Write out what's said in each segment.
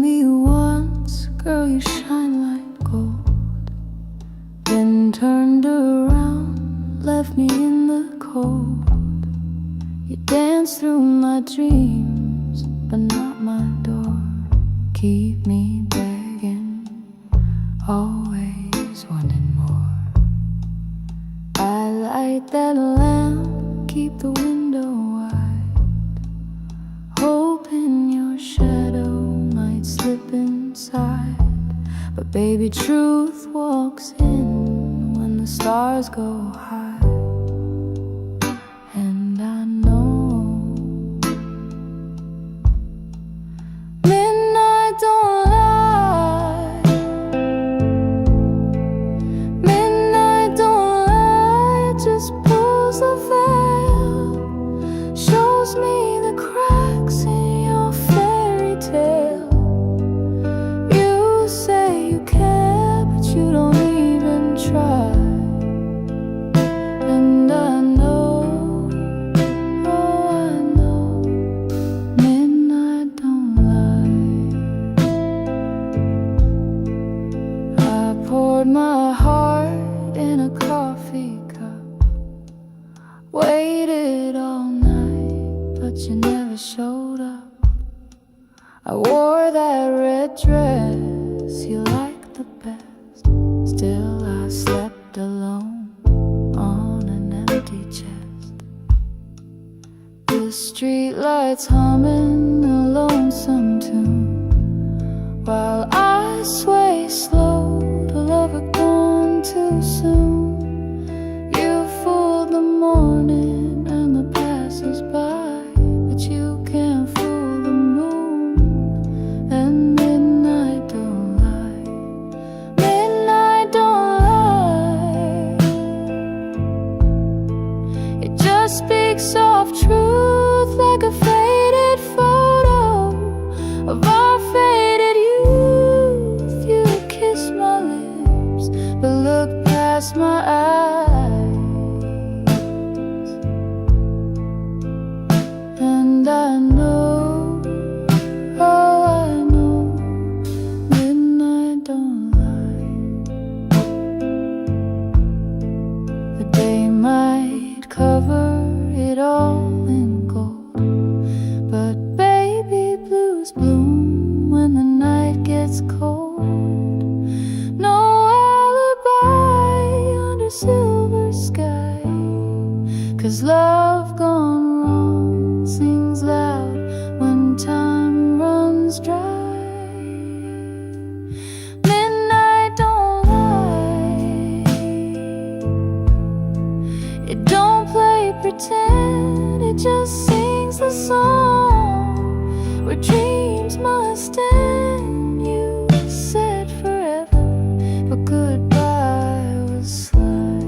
me once, girl, you shine like gold. Then turned around, left me in the cold. You danced through my dreams, but not my door. Keep me begging, always wanting more. I light that lamp, keep the window wide, hoping your shadow might slip inside. But baby, truth walks in when the stars go high. And I know midnight don't lie. Midnight don't lie. It just pulls the veil, shows me the cracks in your fairy tale. You say you care, but you don't even try. And I know, oh I know, midnight don't lie. I poured my heart in a coffee cup, waited all night, but you never showed up. I wore that red dress you liked the best. Still I slept alone on an empty chest. The streetlights humming a lonesome tune, while I sway slow to love it gone too soon. You fooled the morning and the passers-by, but you can't fool the moon. And midnight don't lie. Midnight don't lie. It just speaks soft truth like a faded photo of our faded youth. You kiss my lips, but look past my eyes. And I know, oh I know, midnight don't lie. The day might cover it all in gold, but baby, blues bloom when the night gets cold. No alibi under silver sky, 'cause love gone wrong sings loud when time runs dry. Midnight don't lie. It don't play pretend, it just sings the song where dreams must end. You said forever, but goodbye was sly.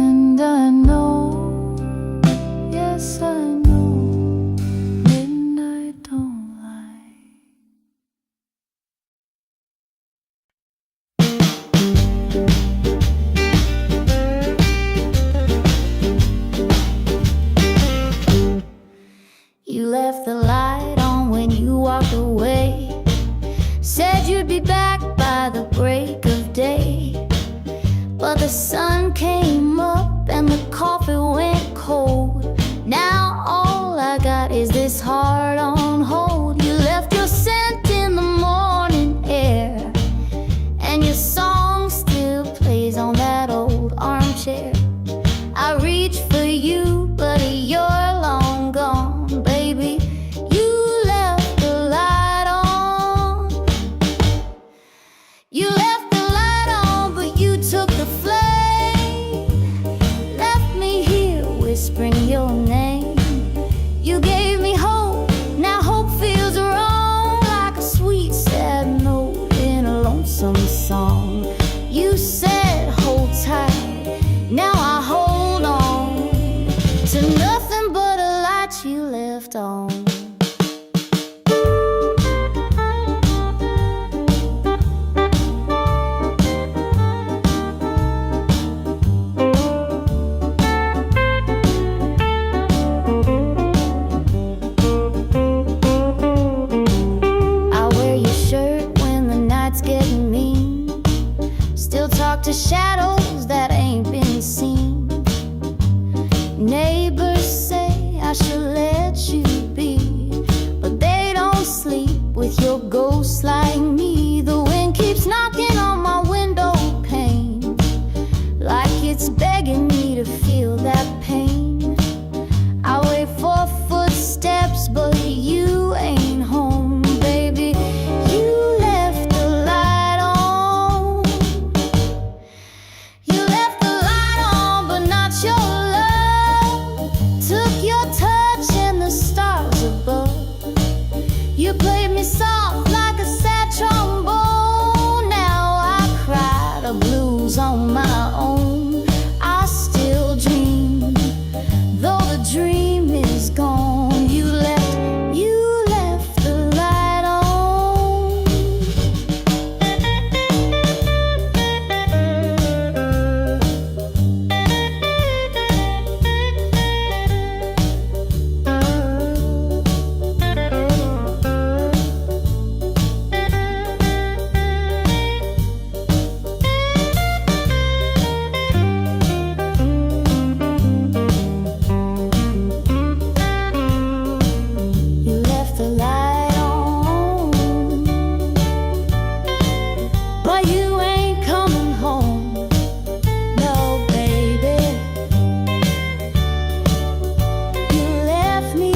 And I know, yes I know, midnight don't lie. You left the light on when you walked away, said you'd be back by the break of day. But the sun came up and the coffee went cold. Now all I got is this heart on hold. You left your scent in the morning air, and your song still plays on that old armchair. I reach for you, but you're long gone, baby. You left the light on. You left the light on, but you took the flame. Left me here whispering your name. You gave me hope, talk to shadows that ain't been seen. Neighbors say I should let you be, but they don't sleep with your ghost like me. The wind keeps knocking on my window pane, like it's begging me to feel that pain. I wait for footsteps, but you ain't home, baby. You left the light on. You left the light on, but not your love. Took your touch and the stars above. You played me soft like a sad trombone. Now I cry the blues on my own. I still dream, though the dream is gone. You left the light on. You left the light on, but you ain't coming home. No, baby. You left me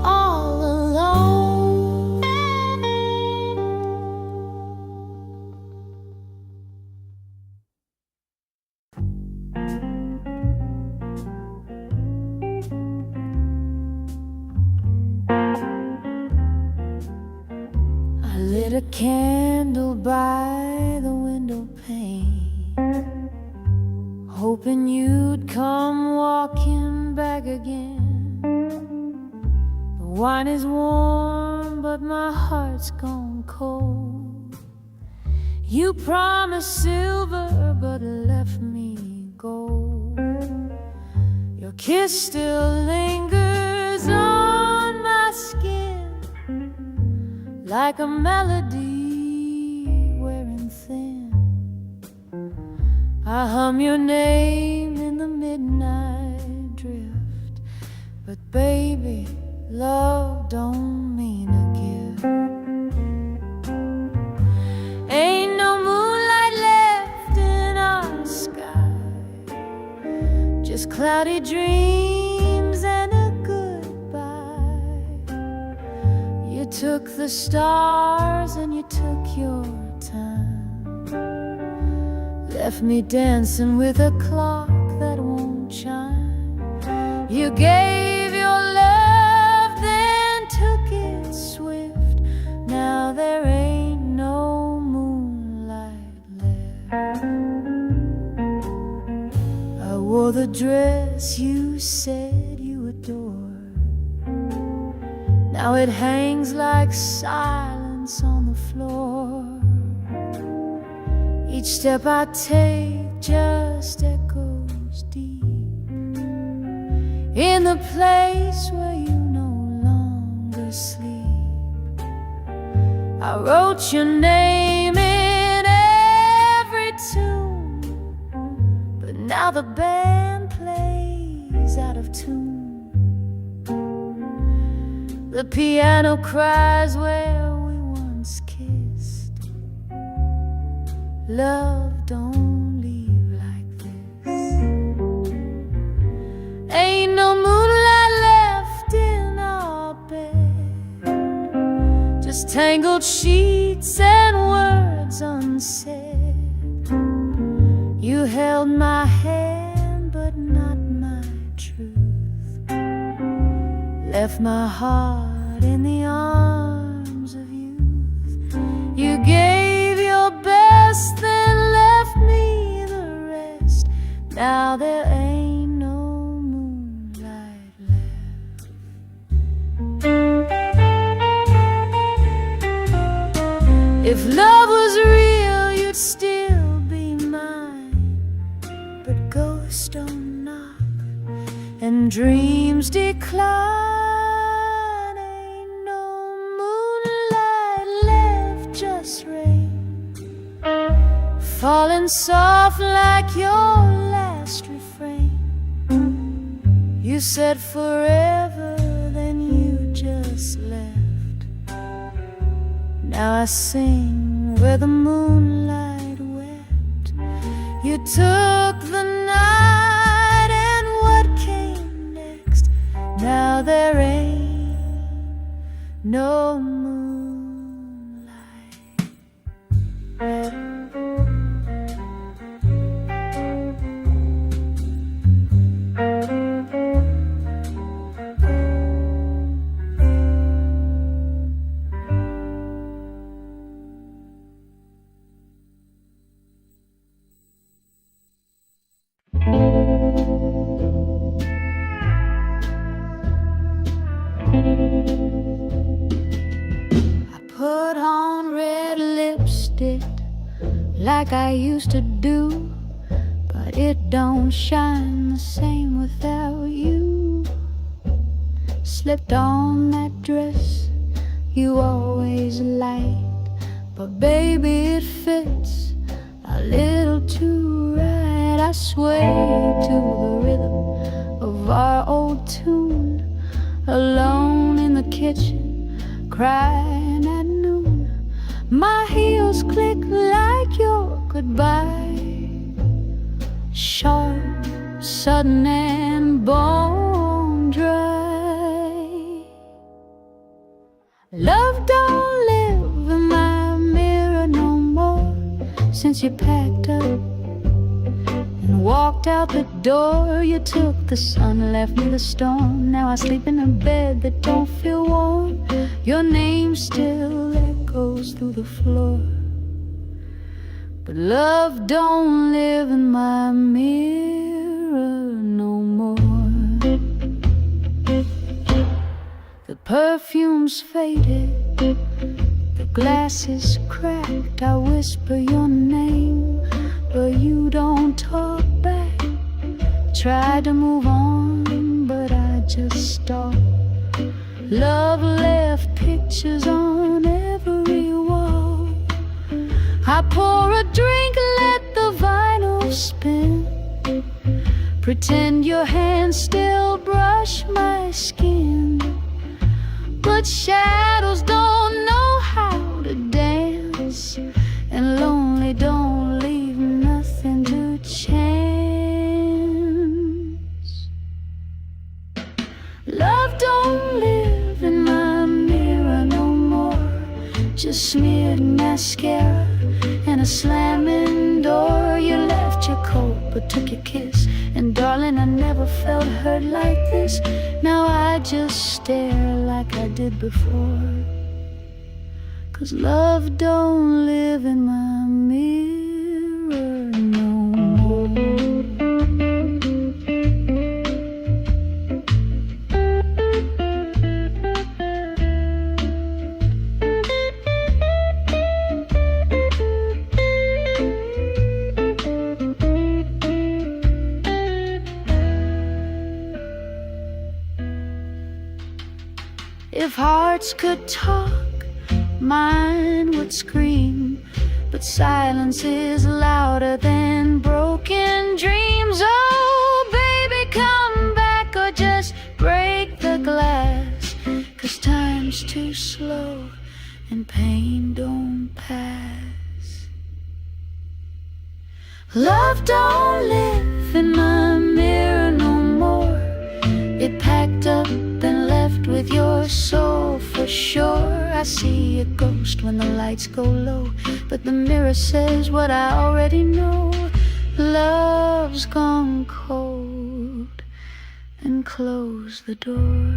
all alone. I lit a candle by the window pane, hoping you'd come walking back again. The wine is warm, but my heart's gone cold. You promised silver, but left me gold. Your kiss still lingers on my skin, like a melody wearing thin. I hum your name in the midnight drift, but baby, love don't mean a gift. Ain't no moonlight left in our sky, just cloudy dreams and a goodbye. You took the stars and you took your time, left me dancing with a clock that won't chime. You gave your love, then took it swift. Now there ain't no moonlight left. I wore the dress you said you adored. Now it hangs like silence on the floor. Each step I take just echoes deep in the place where you no longer sleep. I wrote your name in every tune, but now the band plays out of tune. The piano cries where we once kissed. Love don't leave like this. Ain't no moonlight left in our bed, just tangled sheets and words unsaid. You held my hand but not my truth, left my heart in the arms of youth. You gave your best, then left me the rest. Now there ain't no moonlight left. If love was real, you'd still be mine, but ghosts don't knock and dreams decline. Ain't no moonlight left, just rain falling soft like your last refrain. You said forever, then you just left. Now I sing where the moonlight wept. You took the night, and what came next? Now there ain't no moonlight. Put on red lipstick like I used to do, but it don't shine the same without you. Slipped on that dress you always liked, but baby it fits a little too right. I sway to the rhythm of our old tune, alone in the kitchen, crying at noon. My heels click like your goodbye, sharp, sudden, and bone dry. Love don't live in my mirror no more since you packed up and walked out the door. You took the sun, left me the storm. Now I sleep in a bed that don't feel warm. Your name still echoes through the floor, but love don't live in my mirror no more. The perfume's faded, the glass is cracked. I whisper your name, but you don't talk back. Tried to move on, but I just stopped. Love left pictures on every wall. I pour a drink, let the vinyl spin, pretend your hands still brush my skin, but shadows don't know how to dance, and lonely don't leave nothing to chance. Love don't live in my mirror no more, just smeared mascara and a slamming door. You left your coat but took your kiss, and darling, I never felt hurt like this. Now I just stare like I did before, 'cause love don't live in my mirror no more. If hearts could talk, mine would scream, but silence is louder than broken dreams. Oh, baby, come back or just break the glass, 'cause time's too slow and pain don't pass. Love don't live in my mirror no more. It packed up and left with your soul for sure. I see a ghost when the lights go low, but the mirror says what I already know. Love's gone cold, and close the door.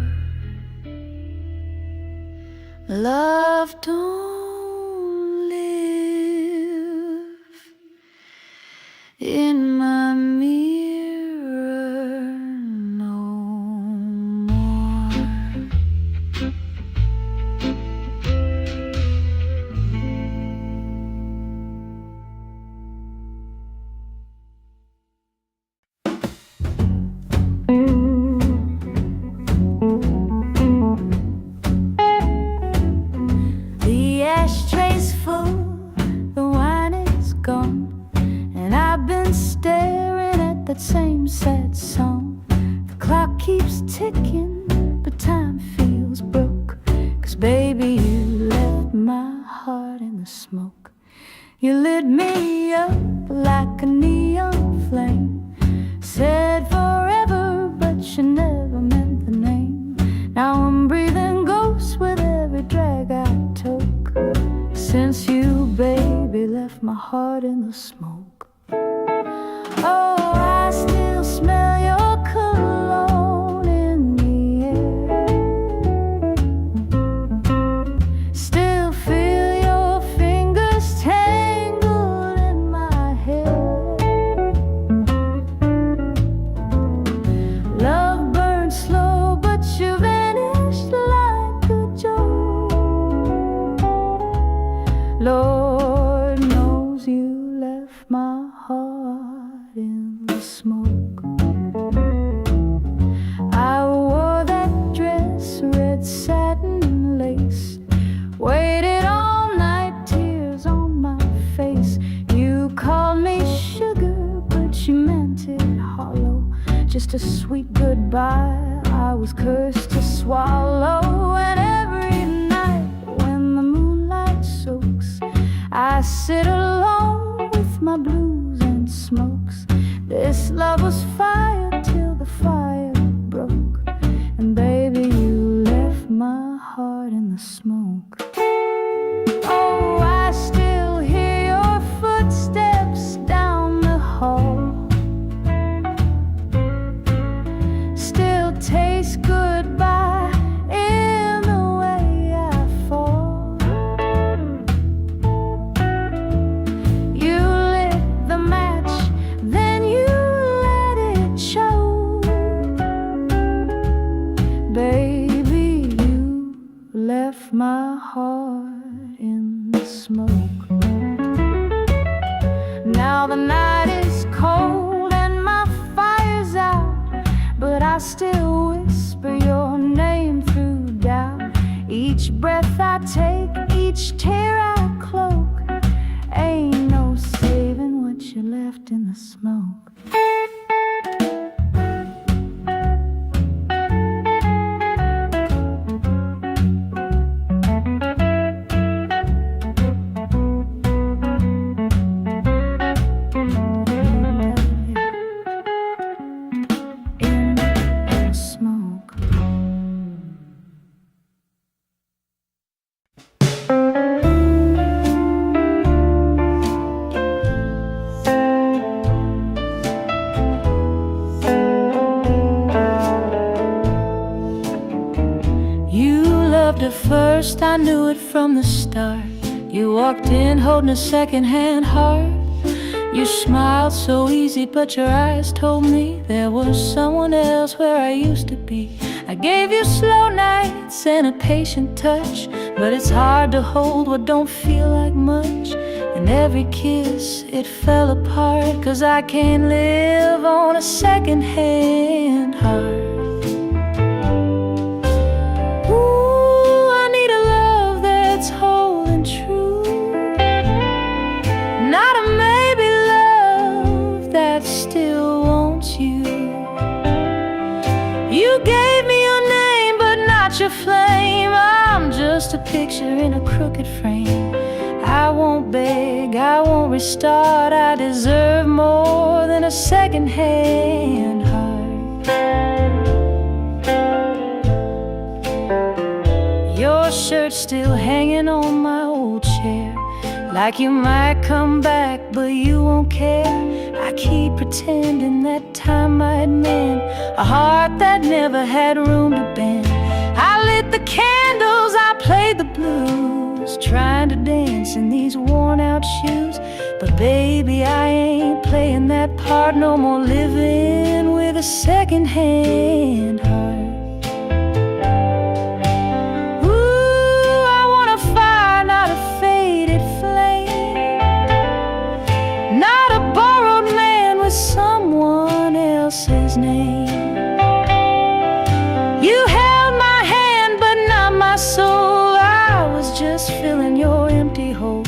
Love don't live in my mirror no more. The ashtray's full, the wine is gone. that same sad song. The clock keeps ticking, but time feels broke. 'Cause baby, you left my heart in the smoke. You lit me up like a neon flame, said forever, but you never meant the name. Now I'm breathing ghosts with every drag I took, since you, baby, left my heart in the smoke. Oh, I still smell your cologne in the air, still feel your fingers tangled in my hair. Love burned slow, but you vanished like a joke. Lord knows you left my heart in the smoke. I wore that dress, red satin lace, waited all night, tears on my face. You called me sugar, but you meant it hollow, just a sweet goodbye I was cursed to swallow. And every night when the moonlight soaks, I sit alone with my blues and smokes. This love was fire till the fire broke, and baby, you left my heart in the smoke. Oh, I still hear your footsteps down the hall, still taste goodbye in the way I fall. You lit the match, then you let it show. Baby, you left my heart in the smoke. Now the night is cold and my fire's out, but I still whisper your name through doubt. Each breath I take, each tear I cloak, ain't no saving what you left in the smoke. In the smoke. You loved at first, I knew it from the start. You walked in holding a second-hand heart. You smiled so easy, but your eyes told me there was someone else where I used to be. I gave you slow nights and a patient touch, but it's hard to hold what don't feel like much. And every kiss, it fell apart, 'cause I can't live on a second-hand heart. Ooh, I need a love that's whole and true, not a maybe love that still wants you. You gave me your name, but not your flame. I'm just a picture in a crooked frame. I won't beg, I won't restart. I deserve more than a second-hand heart. Your shirt's still hanging on my old chair, like you might come back, but you won't care. I keep pretending that time might mend a heart that never had room to bend. I lit the candles, I played the blues, trying to dance in these worn-out shoes. But baby, I ain't playing that part no more, living with a second-hand heart. Ooh, I want a fire, not a faded flame, not a borrowed man with someone else's name. You held my hand, but not my soul. I was just filling your empty hole,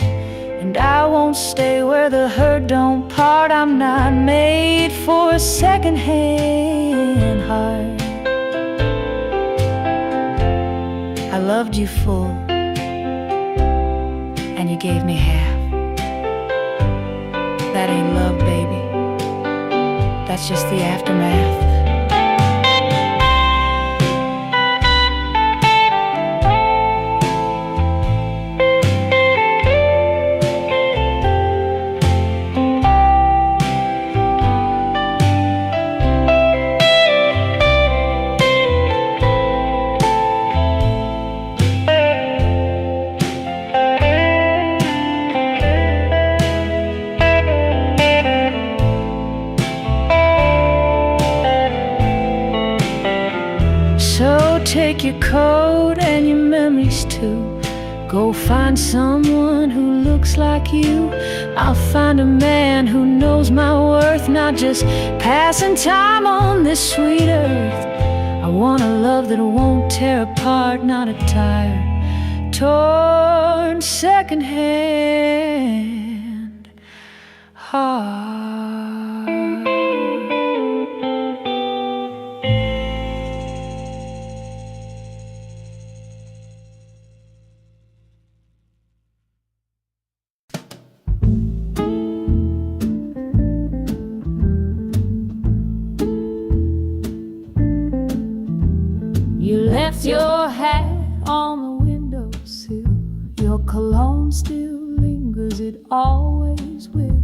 and I won't stay where the hurt don't part. I'm not made for a second-hand heart. I loved you full, and you gave me half. That ain't love, baby. That's just the aftermath. Take your coat and your memories too. Go find someone who looks like you. I'll find a man who knows my worth, not just passing time on this sweet earth. I want a love that won't tear apart, not a tired, torn, second-hand heart. You left your hat on the windowsill. Your cologne still lingers, it always will.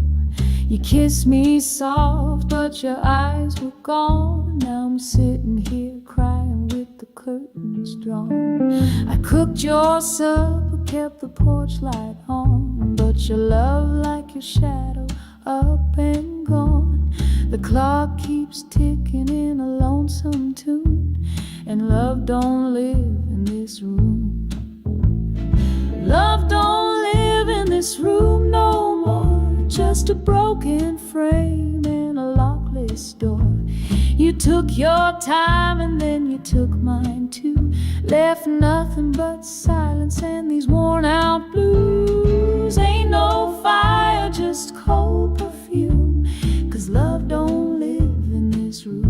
You kissed me soft, but your eyes were gone. Now I'm sitting here crying with the curtains drawn. I cooked your supper, kept the porch light on, but your love like your shadow up and gone. The clock keeps ticking in a lonesome tune, and love don't live in this room. Love don't live in this room no more. Just a broken frame and a lockless door. You took your time and then you took mine too. Left nothing but silence and these worn out blues. Ain't no fire, just cold perfume, 'cause love don't live in this room.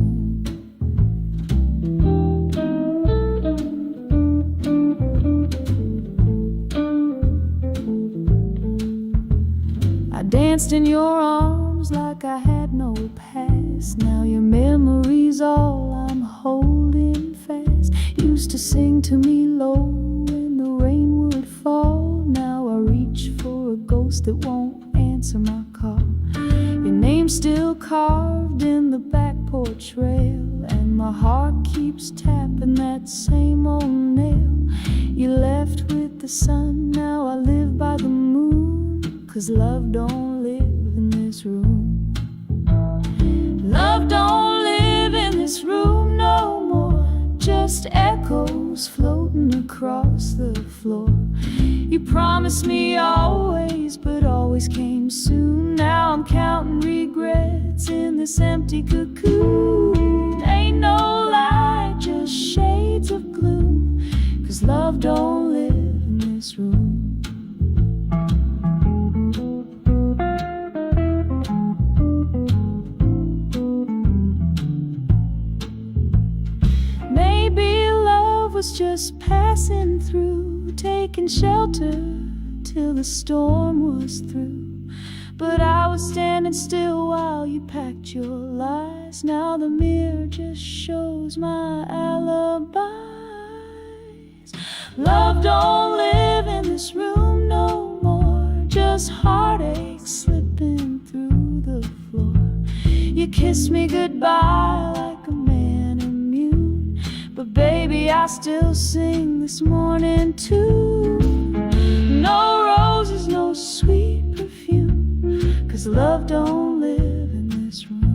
I danced in your arms like I had no past. Now your memory's all I'm holding fast. Used to sing to me low when the rain would fall. Now I reach for a ghost that won't answer my call. Your name's still carved in the back porch rail, and my heart keeps tapping that same old nail. You left with the sun, now I live by the moon, 'cause love don't live in this room. Love don't live in this room no more. Just echoes floating across the floor. You promised me always, but always came soon. Now I'm counting regrets in this empty cocoon. Ain't no light, just shades of gloom, 'cause love don't live in this room. Was just passing through, taking shelter till the storm was through. But I was standing still while you packed your lies. Now the mirror just shows my alibis. Love don't live in this room no more. Just heartache slipping through the floor. You kissed me goodbye like a man immune, but baby, I still sing this morning too. No roses, no sweet perfume, 'cause love don't live in this room.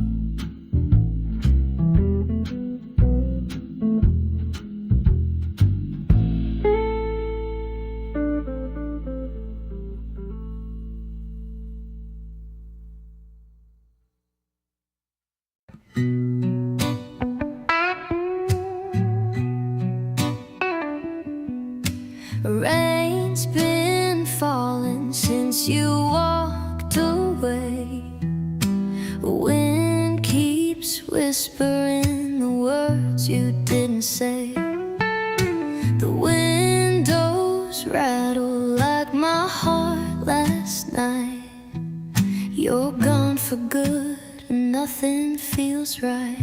Rain's been falling since you walked away. away. Wind keeps whispering the words you didn't say. The windows rattle like my heart last night. You're gone for good and nothing feels right.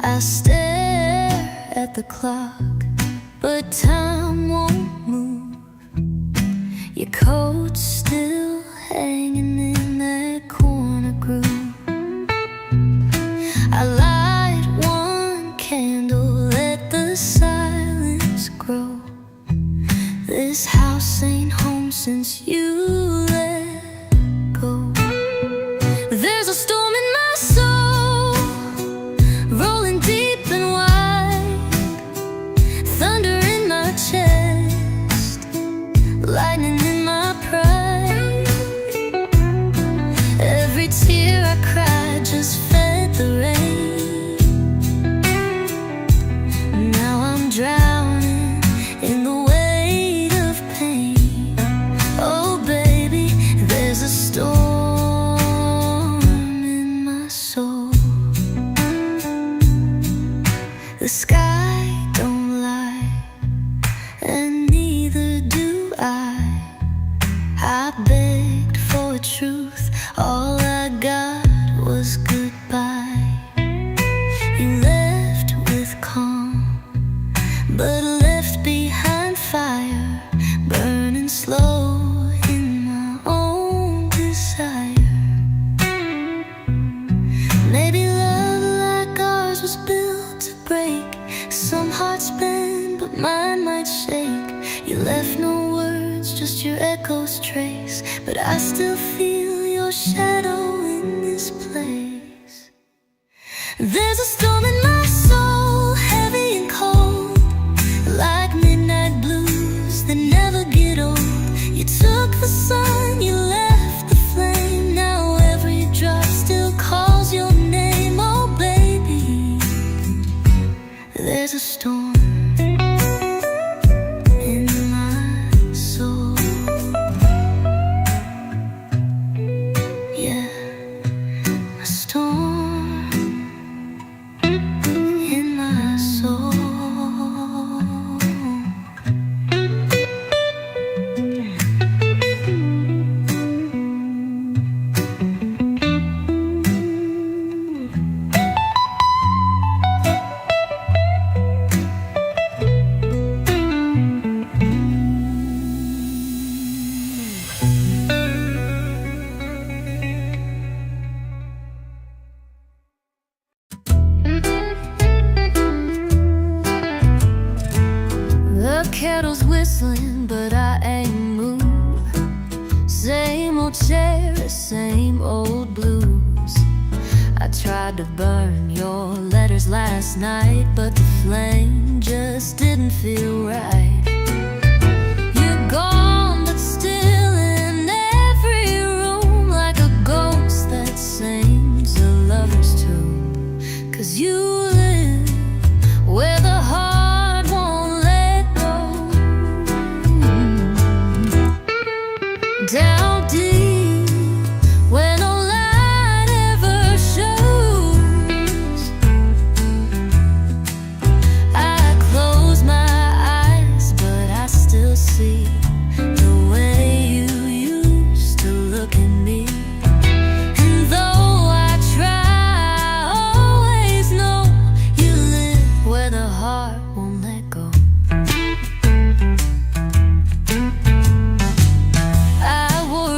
I stare at the clock, but time won't move. Your coat's still hanging in that corner groove. I light one candle, let the silence grow. This house ain't home since you let go. There's a storm in my soul, rolling deep and wide. Thunder in my chest, lightning in my pride. Every tear I cried just fed the rain. Now I'm drowning in the weight of pain. Oh baby, there's a storm in my soul. The sky don't lie, and neither do I. I begged for truth, all I got was goodbye. You left with calm, but left behind fire, burning slow in my own desire. Maybe love like ours was built to break. Some hearts bend, but mine might shake. You left no words, just your echoes trace, but I still feel your shadow in this place. There's a storm in my soul, heavy and cold, like midnight blues that never get old. You took the sun, you left the flame. Now every drop still calls your name. Oh baby, there's a storm in my soul. Yeah, a storm in my soul. The kettle's whistling, but I ain't moved. Same old cherish, same old blues. I tried to burn your letters last night, but the flame just didn't feel right. You're gone, but still in every room, like a ghost that sings a lover's tune. 'Cause you live where the heart won't let go. Down deep, where no light ever shows. I close my eyes, but I still see the way you used to look at me. And though I try, I always know you live where the heart won't let go. I wore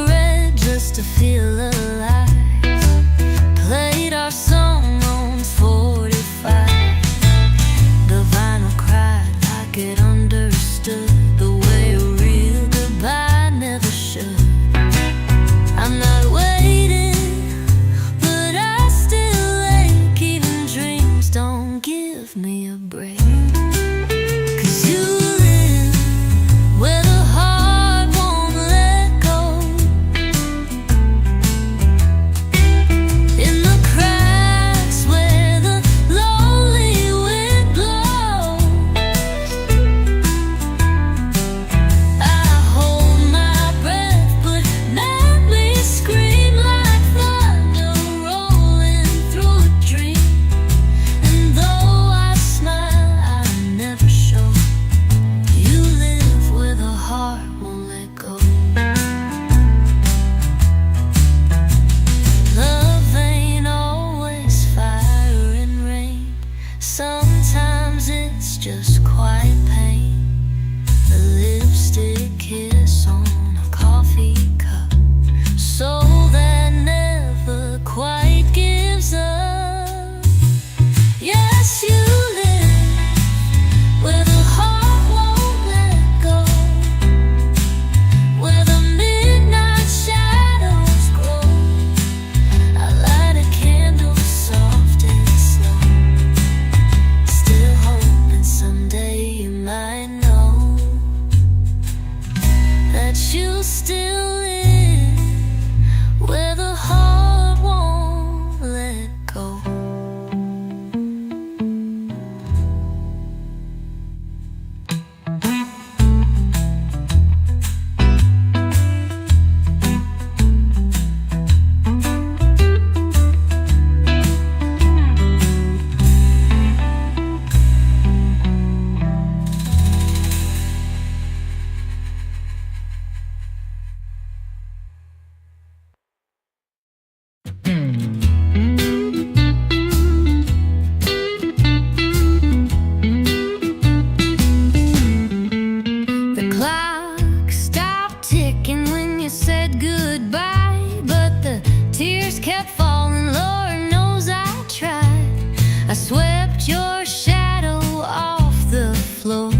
goodbye, but the tears kept falling. Lord knows I tried. I swept your shadow off the floor,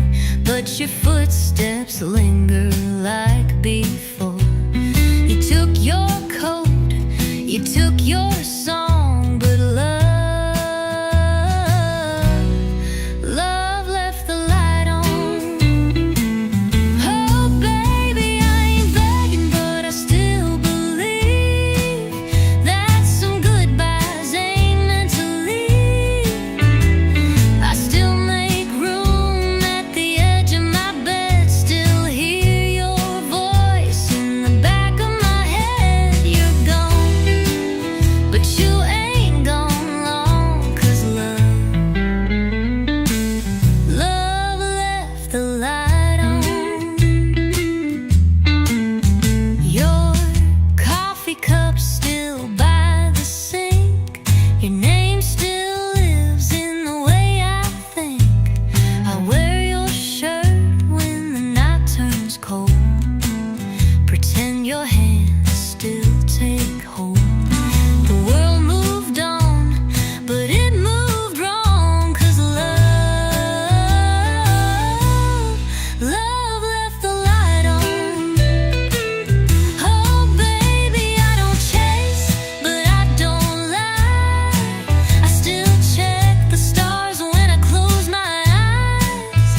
but your footsteps linger like before. You took your coat, you took your song, but love left the light on. Oh baby, I ain't begging, but I still believe that some goodbyes ain't meant to leave. I still make room at the edge of my bed, still hear your voice in the back of my head. You're gone, but you ain't gone long, 'cause love left the light on. Your coffee cup still by the sink, your name still lives in the way I think. I wear your shirt when the night turns cold, pretend your hands still take hold. The world moved on, but it moved wrong, 'cause love left the light on. Oh baby, I don't chase, but I don't lie. I still check the stars when I close my eyes.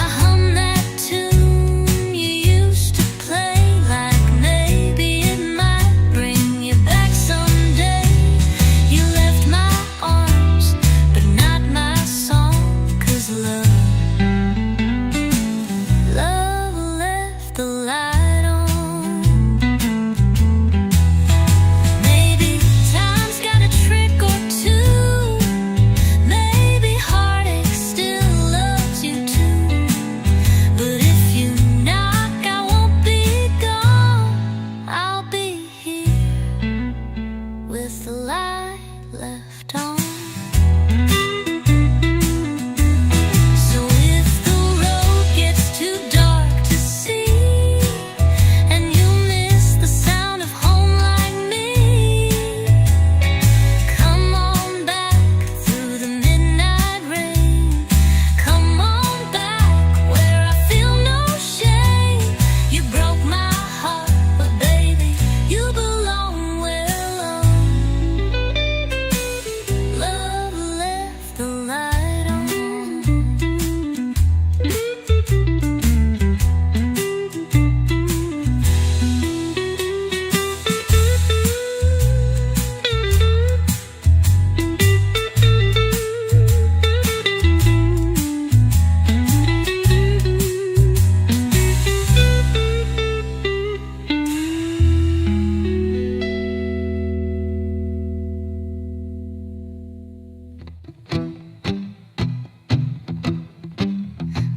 I hum that tune you used to play, like maybe it might bring you back someday. You left my arms, but not my song, 'cause love left the light on. Maybe time's got a trick or two, maybe heartache still loves you too. But if you knock, I won't be gone, I'll be here with the light left on. So if the road gets too dark to see, and you miss the sound of home like me, come on back through the midnight rain. Come on back where I feel no shame. You broke my heart, but baby, you belong where love left the light on.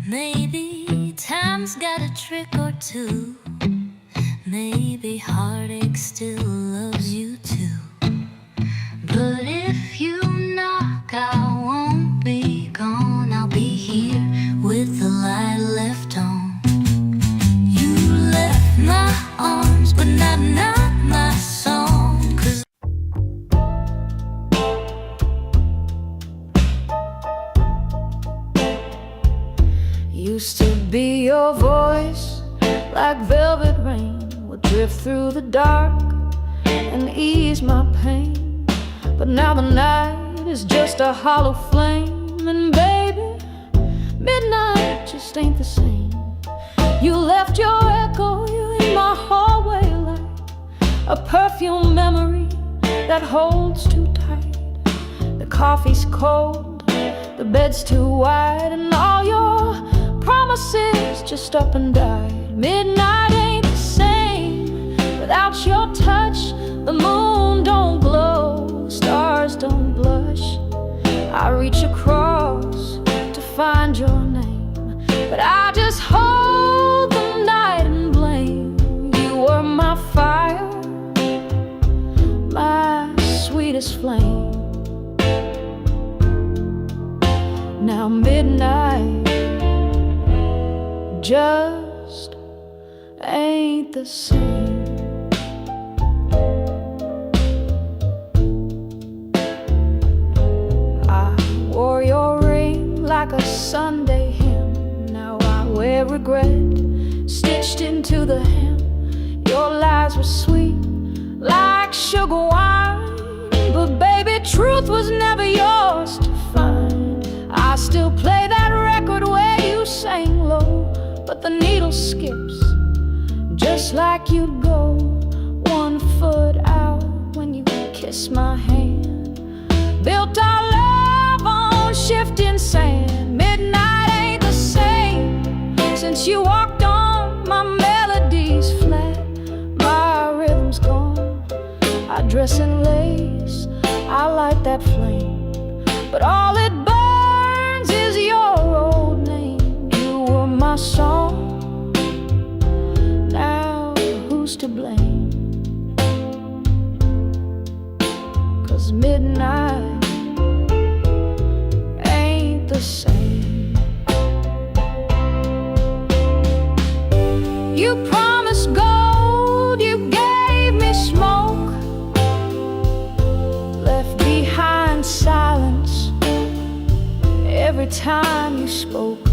Maybe time's got a trick or two, maybe heartache still loves you too. But if you knock, I won't be gone, I'll be here with the light left on. You left my arms, but not my song, 'cause used to be your voice, like velvet rain, would drift through the dark and ease my pain. But now the night is just a hollow flame, and baby, midnight just ain't the same. You left your echo in my hallway like a perfume memory that holds too tight. The coffee's cold, the bed's too wide, and all your promises just up and died. Midnight ain't the same without your touch. The moon don't glow, stars don't blush. I reach across to find your name, but I just hold the night and blame. You were my fire, my sweetest flame. Now midnight just ain't the same. sugar wine, but baby, truth was never yours to find. I still play that record where you sang low, but the needle skips just like you'd go 1 foot out when you kiss my hand. Built our love on shifting sand. Midnight ain't the same since you walked on. My melody's flat, my rhythm's gone. I dress in lace, I light that flame, but all it burns is your old name. You were my song, now who's to blame? 'Cause midnight ain't the same. You promised gold, you gave me smoke, left behind silence every time you spoke.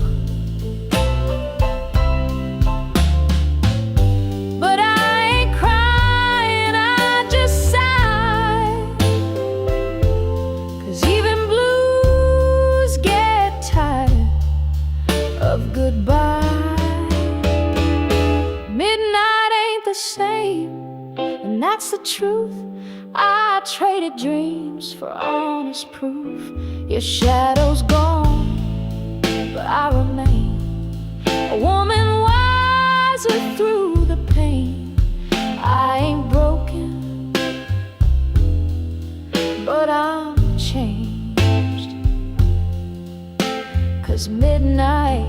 But I ain't crying, I just sigh, 'cause even blues get tired of goodbye. Midnight ain't the same, and that's the truth. I traded dreams for honest proof. Your shadow's gone, but I remain a woman wiser through the pain. I ain't broken, but I'm changed. 'Cause midnight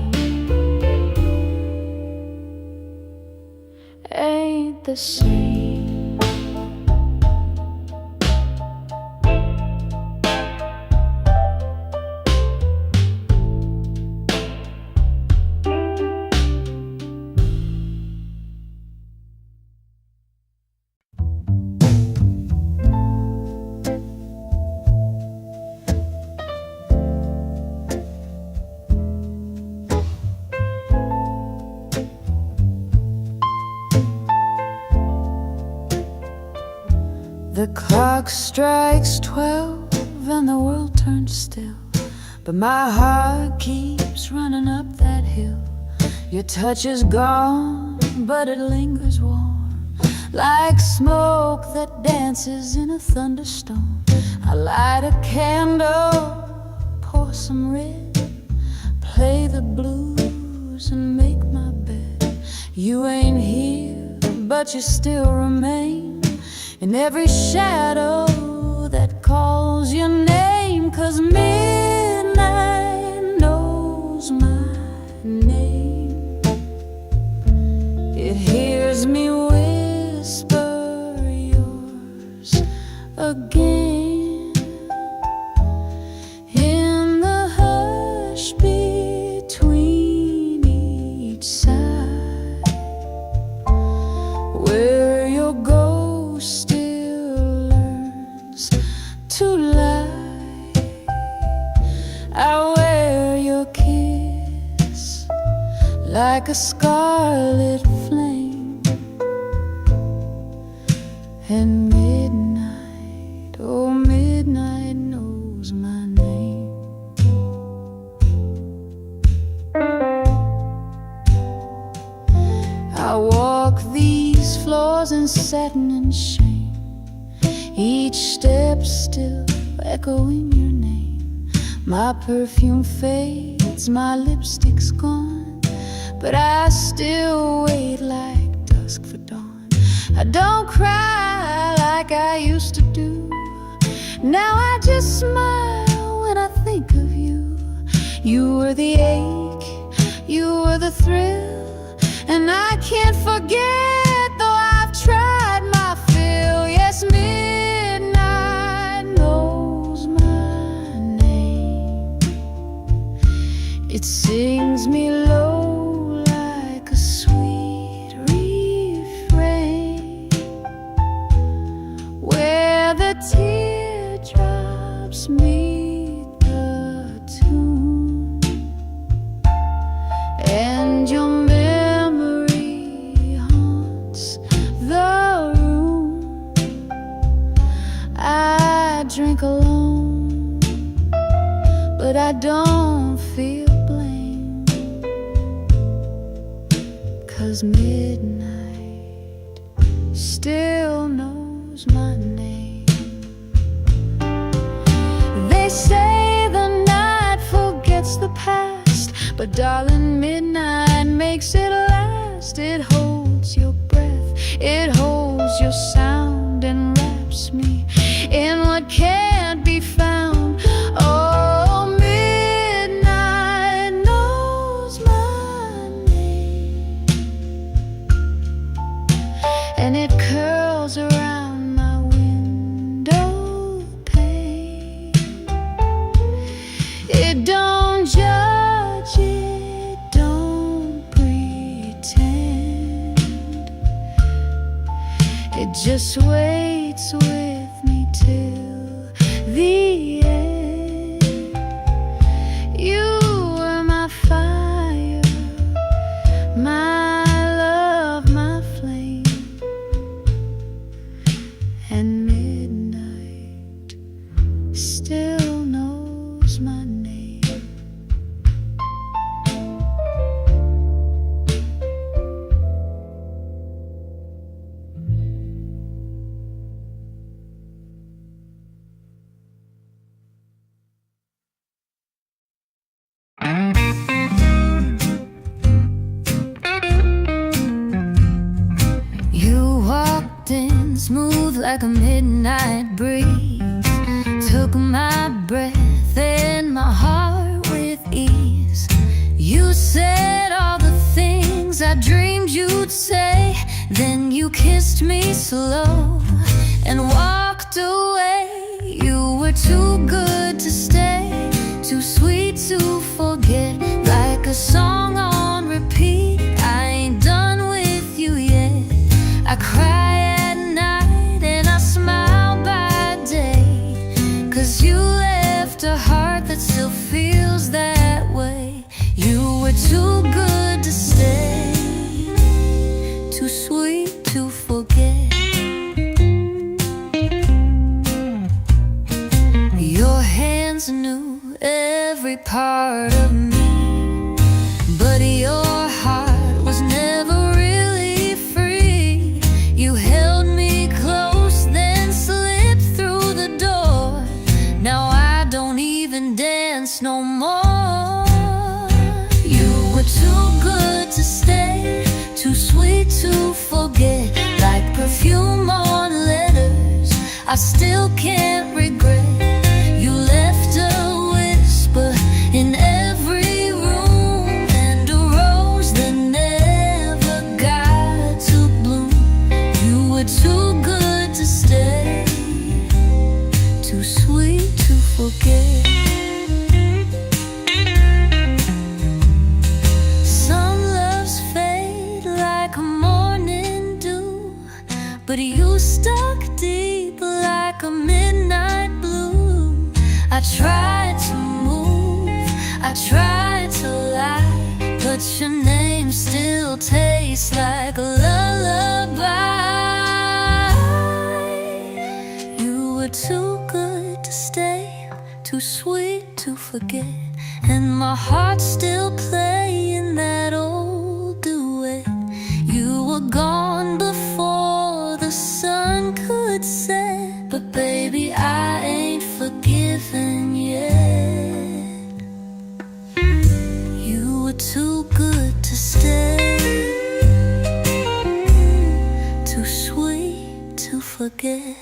ain't the same. The clock strikes 12 and the world turns still, but my heart keeps running up that hill. Your touch is gone, but it lingers warm, like smoke that dances in a thunderstorm. I light a candle, pour some red, play the blues and make my bed. You ain't here, but you still remain in every shadow that calls your name. 'Cause midnight knows my name. It hears me whisper yours again. In the hush between each sigh, where your ghost still learns to lie, I wear your kiss like a scarlet flame. And midnight, oh midnight knows my name. I walk these floors in satin and shame, each step still echoing your name. My perfume fades, my lipstick's gone, but I still wait like dusk for dawn. I don't cry like I used to do. Now I just smile when I think of you. You were the ache, you were the thrill, and I can't forget, though I've tried my fill. Yes, midnight knows my name. It sings me low like a sweet refrain, where the teardrops meet the tune, and your memory haunts the room drunk alone, but I don't feel blame, 'cause midnight still knows my name. They say the night forgets the past, but darling, midnight makes it last. It holds your breath, it holds your sound, and wraps me in what can't be found. Oh, midnight knows my name, and it curls around my window pane. It don't judge, it don't pretend. It just waits with me till the end. You were my fire, my love, my flame, and midnight still knows my name. You walked in smooth like a midnight breeze, took my breath and my heart with ease. You said all the things I dreamed you'd say, then you kissed me slow and walked away. You were too good to stay, too sweet to forget, like a song on repeat. I ain't done with you yet. I cry at night and I smile by day, 'cause you left a heart that still feels that way. You were too good to stay, too sweet to forget. Your hands knew every part of me, but your heart was never really free. You held me close, then slipped through the door. Now I don't even dance no more. You were too good to stay, too sweet to forget, like perfume on letters I still can't regret. You left a whisper in every room, and a rose that never got to bloom. You were too good to stay, too sweet to forget. Some loves fade like a morning dew, but you stuck deep like a midnight blue. I tried to move, I tried to lie, but your name still tastes like a lullaby. You were too good to stay, too sweet to forget, and my heart's still playing that old duet. You were gone before the sun could set, but baby, I ain't forgiven yet. You were too good to stay, too sweet to forget.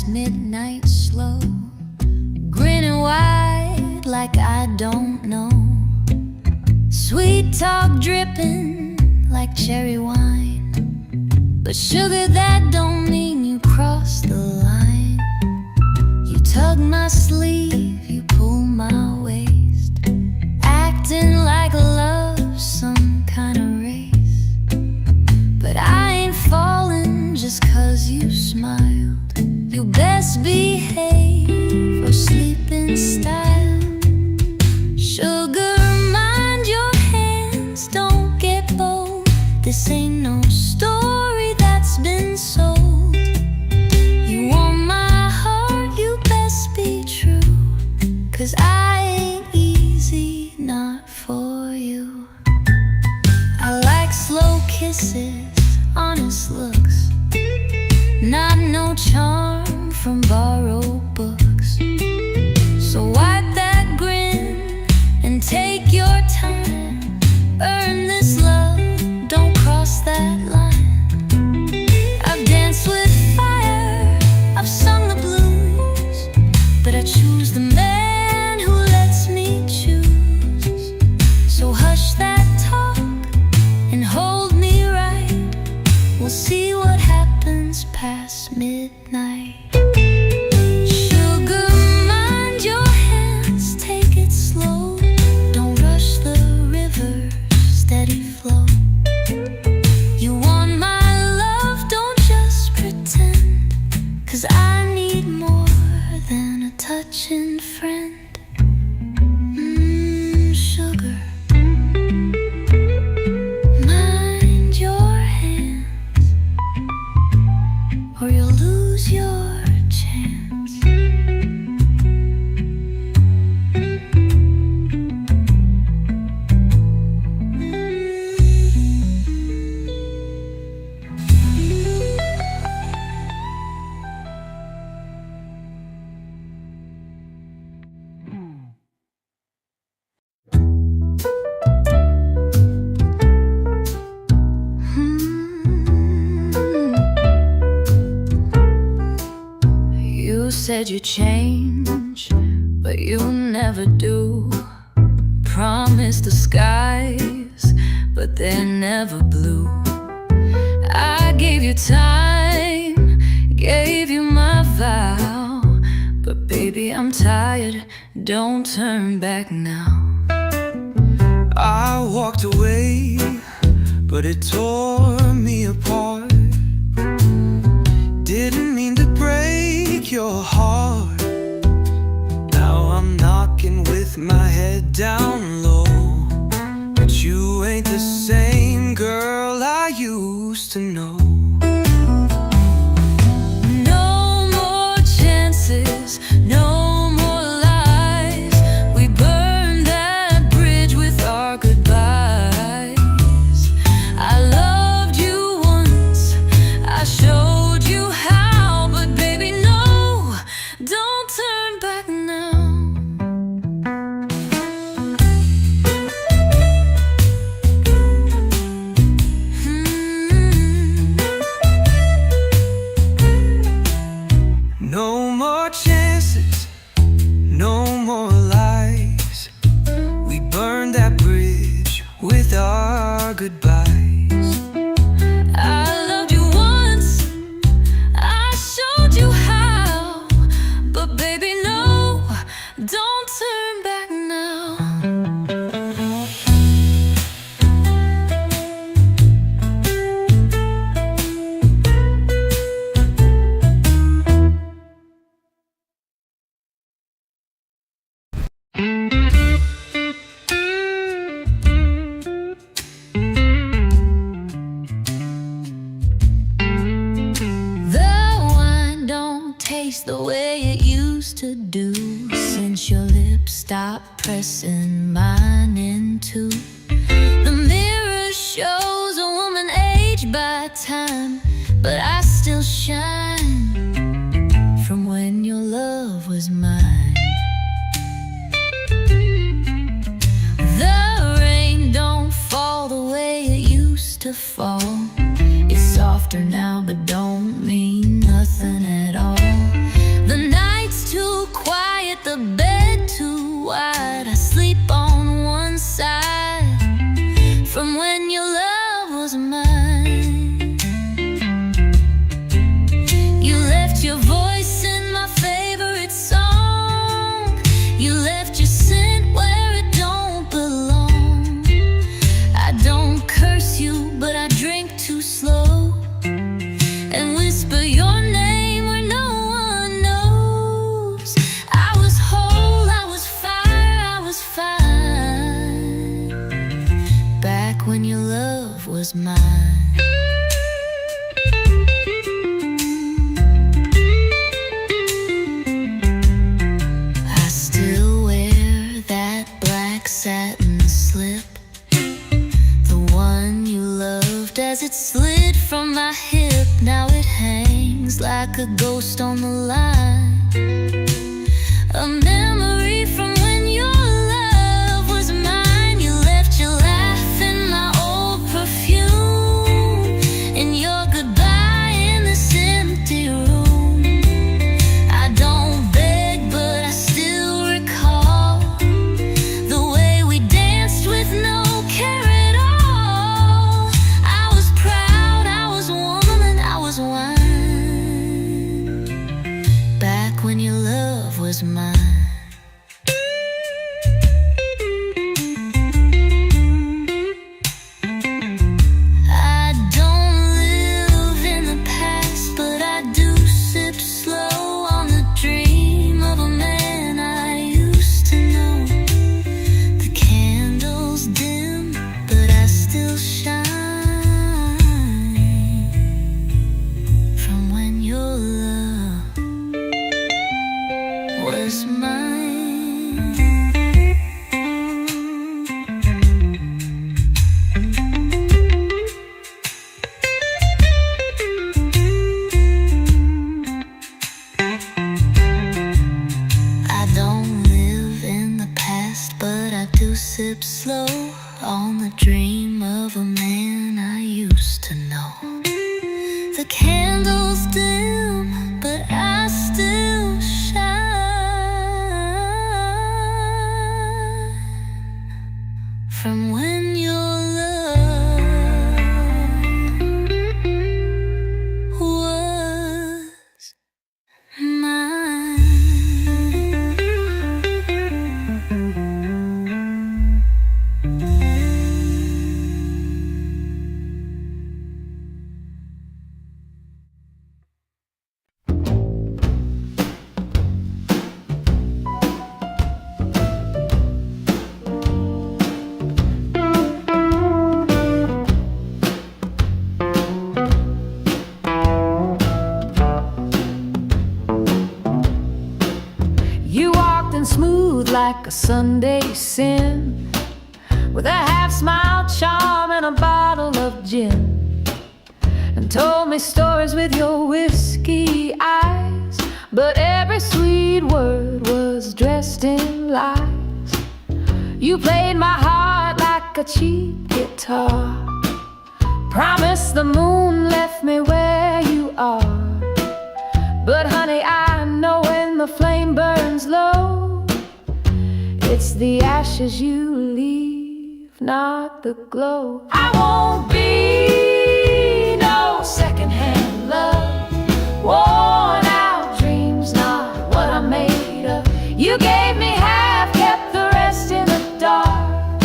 Midnight slow, grinning wide like I don't know. Sweet talk dripping like cherry wine. But sugar, that don't mean you cross the line. You tug my sleeve, you pull my waist, acting like love's some kind of race. But I ain't falling just 'cause you smiled. You best behave or sleep in style. Sugar, mind your hands, don't get bold. This ain't no story that's been sold. You want my heart, you best be true, 'cause I ain't easy, not for you. I like slow kisses, honest looks, not no charm from borrowed books. So wipe that grin and take your time. Earn this love, don't cross that line. I've danced with fire, I've sung the blues, but I choose the man who lets me choose. So hush that talk and hold me right. We'll see what happens past midnight. Sugar, mind your hands, take it slow. Don't rush the river, steady flow. You want my love, don't just pretend, 'cause I need more than a touching friend. Sugar, mind your hands, or you'll lose your chance. You said you'd change, but you never do. Promised the skies, but they're never blue. I gave you time, gave you my vow, but baby, I'm tired, don't turn back now. I walked away, but it tore me apart. Didn't mean to break your heart. Now I'm knocking with my head down low, but you ain't the same girl I used to know. No more chances, no more lies. We burned that bridge with our goodbyes. I loved you once, I showed you how, but baby, no, don't turn back now. No more chances, no more lies. We burned that bridge with our goodbyes. I loved you once, I showed you how, but baby, no, don't turn back now. The wine don't taste the way it used to do since your lips stopped pressing mine in two. The mirror shows a woman aged by time, but I still shine from when your love was mine. The rain don't fall the way it used to fall. It's softer now, but don't mean nothing at all. The night's too quiet, the bed too wide. I sleep on one side from when your love was was mine. You left your voice in my favorite song. You left your scent where it don't belong. I don't curse you, but I drink too slow and whisper your name where no one knows. I was whole, I was fire, I was fine back when your love was mine. I still wear that black satin slip, the one you loved as it slid from my hip. Now it hangs like a ghost on the line, a memory from when your love was mine. You left your laugh in my old perfume, and your goodbye in this empty room. I don't beg, but I still recall the way we danced with no care at all. I was proud, I was woman, I was wine back when your love was mine. I don't live in the past, but I do sip slow on the dream of a man I used to know. The candles dim, but I still shine from when your love was mine. I don't live in the past, but I do sip slow on the dream of a man I used to know. The candles dim, but I still shine from when your love was mine. You walked in smooth like a Sunday sin, with a half-smile charm and a bottle of gin, and told me stories with your whiskey eyes. But every sweet word was dressed in lies. You played my heart like a cheap guitar, promised the moon left me where you are. But honey, I know when the flame burns low, it's the ashes you leave, not the glow. I won't be no secondhand love, worn out dreams, not what I'm made of. You gave me half, kept the rest in the dark,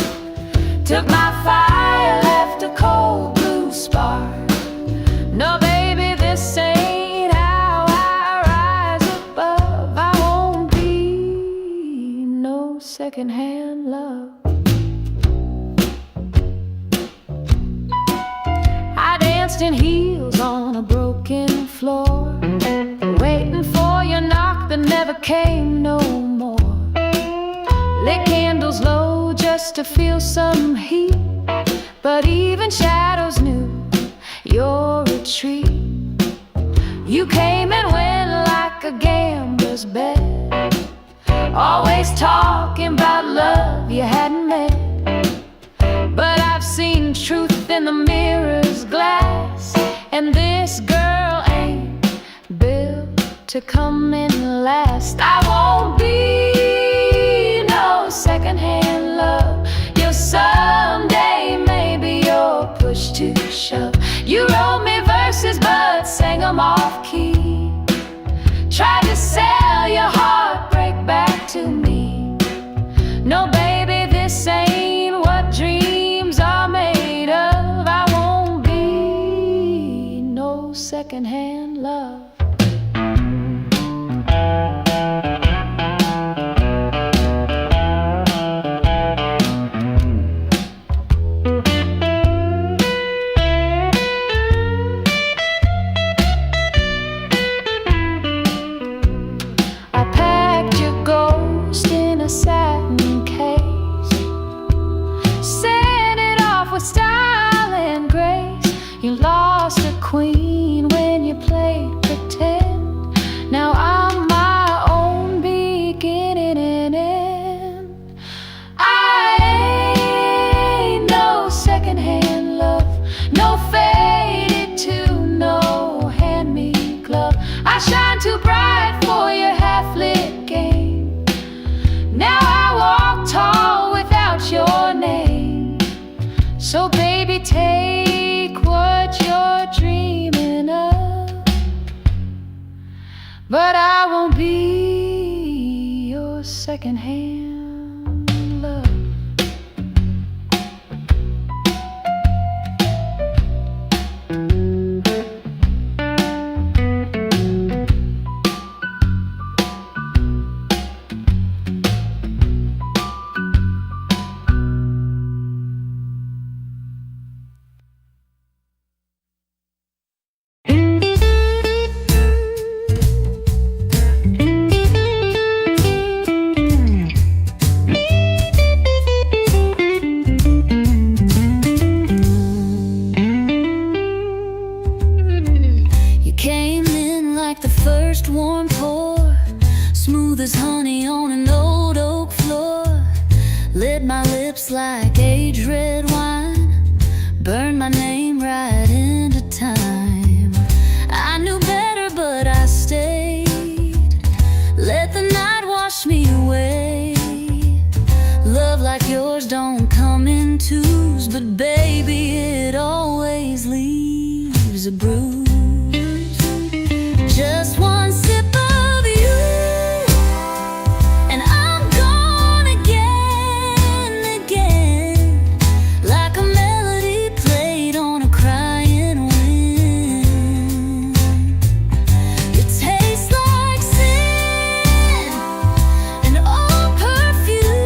took my fire, left a cold blue spark. No baby, this ain't how I rise above. I won't be no secondhand love. I danced in heels on a broken floor, waiting for your knock that never came no more. Lit candles low just to feel some heat, but even shadows knew your retreat. You came and went like a gambler's bet, always talking about love you hadn't met. But I've seen truth in the mirror's glass, and this girl ain't built to come in last. I won't be no secondhand love. You'll someday, maybe you'll push to secondhand love. I packed your ghost in a satin case, sent it off with style and grace. You lost a queen when you played pretend. Now I'm my own beginning and end. I ain't no secondhand love, no faded tune, no hand-me glove. I shine too bright for your half-lit game. Now I walk tall without your name. So baby, take what you're dreaming of, but I won't be your secondhand love. First warm pour, smooth as honey on an old oak floor. Lit my lips like aged red wine, burned my name right into time. I knew better, but I stayed. Let the night wash me away. Love like yours don't come in twos, but baby, it always leaves a bruise. Just one sip of you, and I'm gone again, again, like a melody played on a crying wind. You taste like sin and old perfume,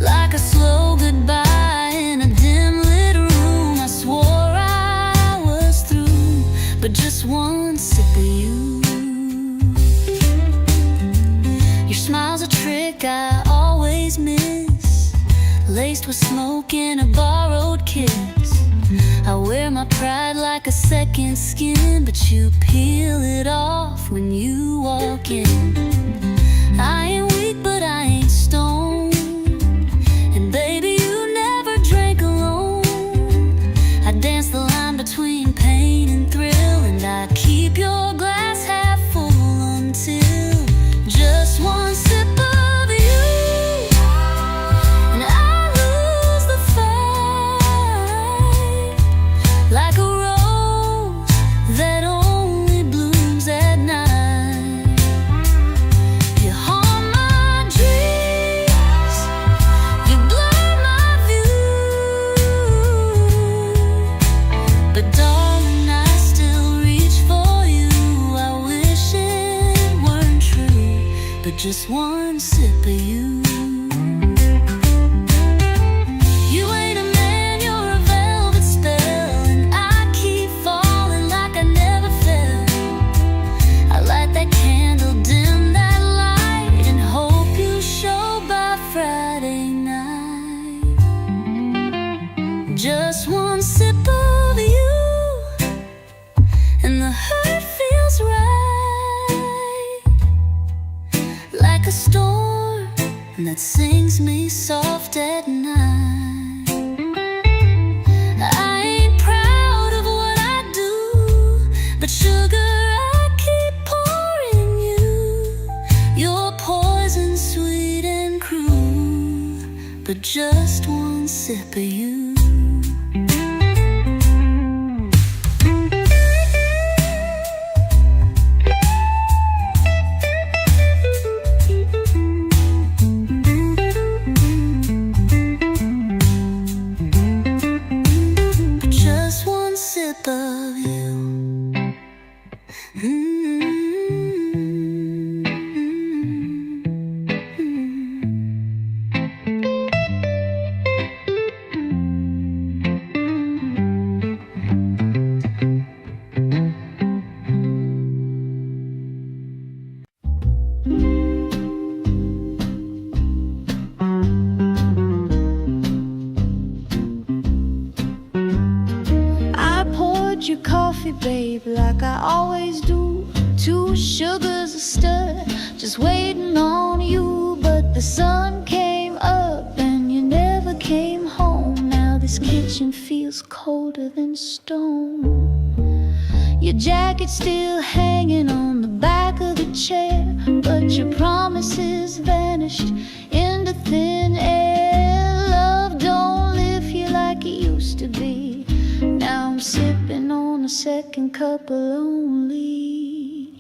like a slow goodbye in a dim lit room. I swore I was through, but just one sip of you. Your smile's a trick I always miss, laced with smoke and a borrowed kiss. I wear my pride like a second skin, but you peel it off when you walk in. I ain't weak, but I ain't stoned, and baby, you never drank alone. I dance the line between pain and thrill, and I keep your glass half full until just one sip of you, and I lose the fight, like a rose that only blooms at night. You haunt my dreams, you blur my view, but darling, I still reach for you. I wish it weren't true, but just one sip of you. You ain't a man, you're a velvet spell, and I keep falling like I never fell. I light that candle, dim that light, and hope you show by Friday night. Just one sip of you, and the hurt feels right, like a storm that sings me soft at night. I ain't proud of what I do, but sugar, I keep pouring you. Your poison sweet and cruel, but just one sip of you. Just one sip of brewed your coffee, babe, like I always do. 2 sugars a stir, just waiting on you. But the sun came up and you never came home. Now this kitchen feels colder than stone. Your jacket's still hanging on the back of the chair, but your promises vanished into thin air. Love don't live here like it used to be. Now I'm sipping on a second cup of lonely.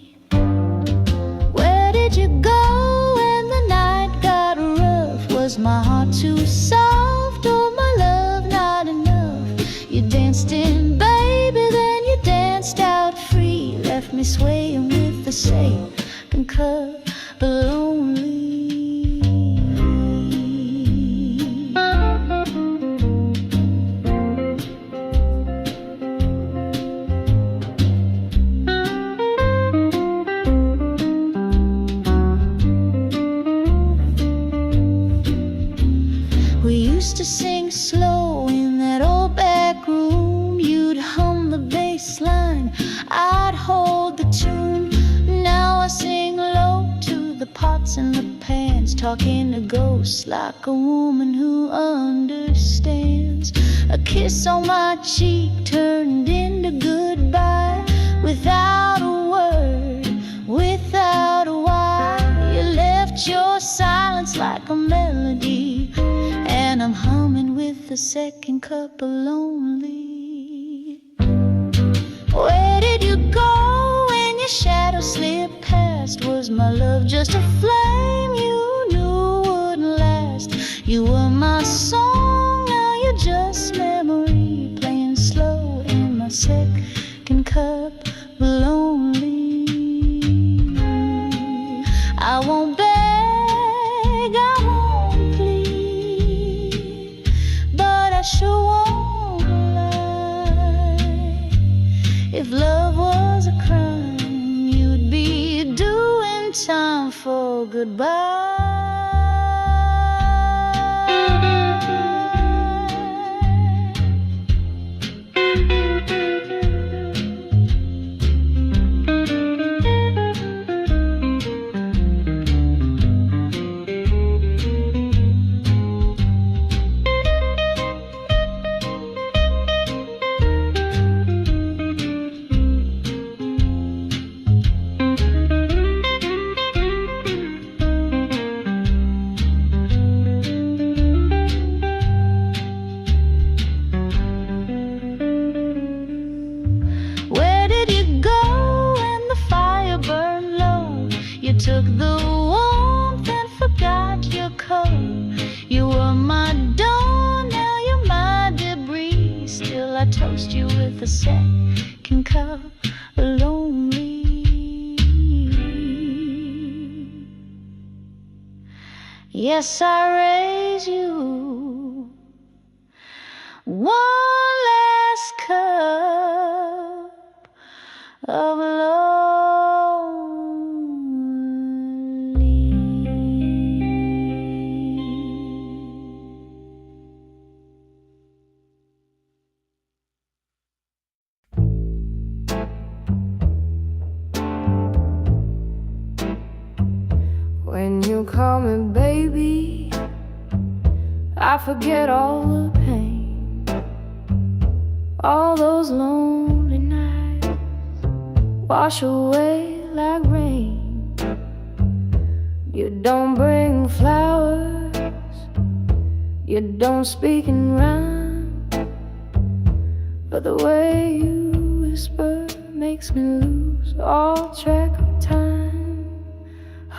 Where did you go when the night got rough? Was my heart too soft or my love not enough? You danced in, baby, then you danced out free. Left me swaying with the second cup of lonely. We used to sing slow in that old back room. You'd hum the bass line, I'd hold the tune. Now I sing low to the pots and the pans, talking to ghosts like a woman who understands. A kiss on my cheek turned into goodbye, without a word, without a why. You left your silence like a melody, and I'm humming with the second cup of lonely. Where did you go when your shadow slipped past? Was my love just a flame you knew wouldn't last? You were my song, now you're just memory, playing slow in my second cup of lonely. I won't beg, I won't plead, but I sure won't lie. If love was a crime, you'd be doing time for goodbye. Took the warmth and forgot your coat. You were my dawn, now you're my debris. Still I toast you with a second cup of lonely. Yes, I raise you one last cup of lonely. When you call me baby, I forget all the pain, all those lonely nights wash away like rain. You don't bring flowers, you don't speak in rhyme, but the way you whisper makes me lose all track of time.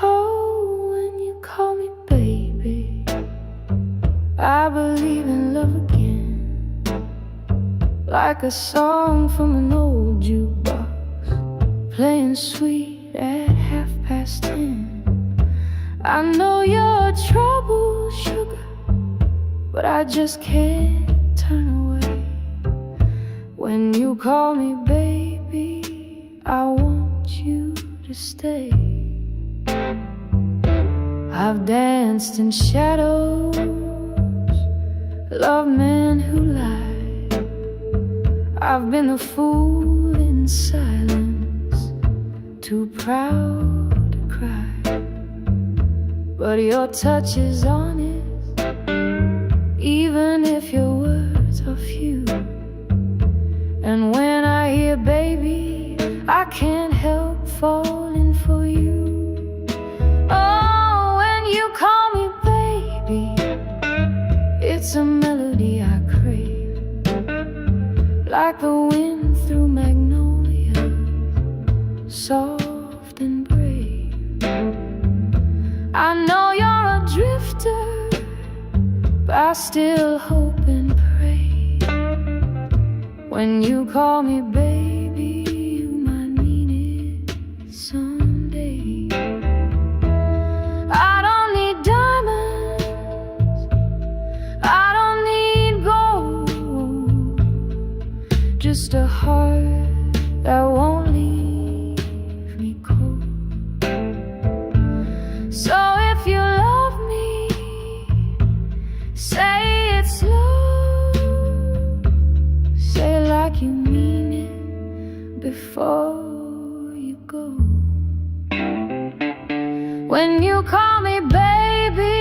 Oh, when you call me baby, I believe in love again, like a song from an old jukebox, playing sweet at 10:30. I know you're trouble, sugar, but I just can't turn away. When you call me baby, I want you to stay. I've danced in shadows, loved men who lied. I've been the fool in silence, too proud to cry. But your touch is honest, even if your words are few. And when I hear baby, I can't help falling for you. Oh, when you call me baby, it's a melody I crave, like the wind through magnolia, soft and brave. I know you're a drifter, but I still hope and pray. When you call me baby, you might mean it someday. I don't need diamonds, I don't need gold, just a heart that won't leave me cold. So if you love me, say it slow, say it like you mean it before you go. When you call me baby,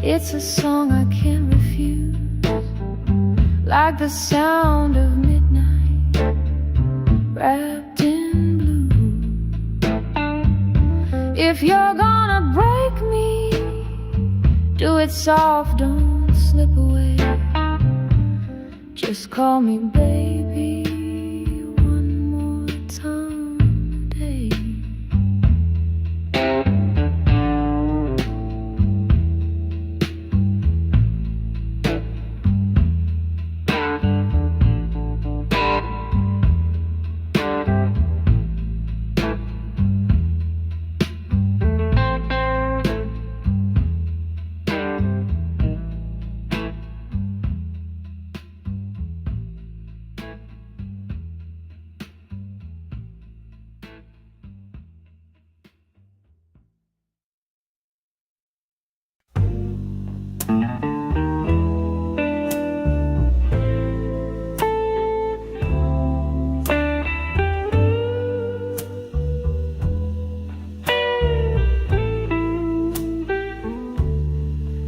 it's a song I can't refuse, like the sound of midnight wrapped in blue. If you're gonna break me, do it soft, don't slip away. Just call me baby one more time today.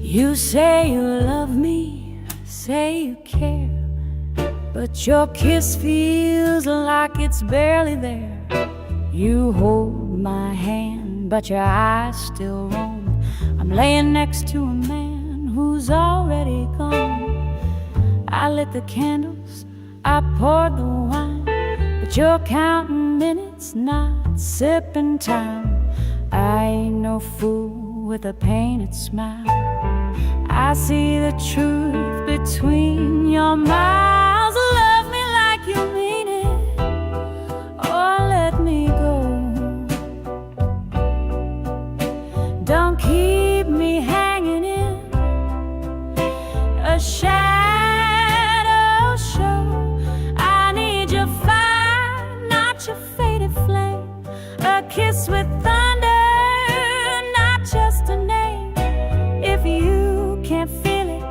You say you love me, say you care, but your kiss feels like it's barely there. You hold my hand, but your eyes still roam. I'm laying next to a man who's already gone. I lit the candles, I poured the wine, but you're counting minutes, not sipping time. I ain't no fool with a painted smile. I see the truth between your miles. Love me like you mean it, or let me go. Don't keep me hanging in a shadow show. I need your fire, not your faded flame. A kiss with thunder, not just a name. If you can't feel it,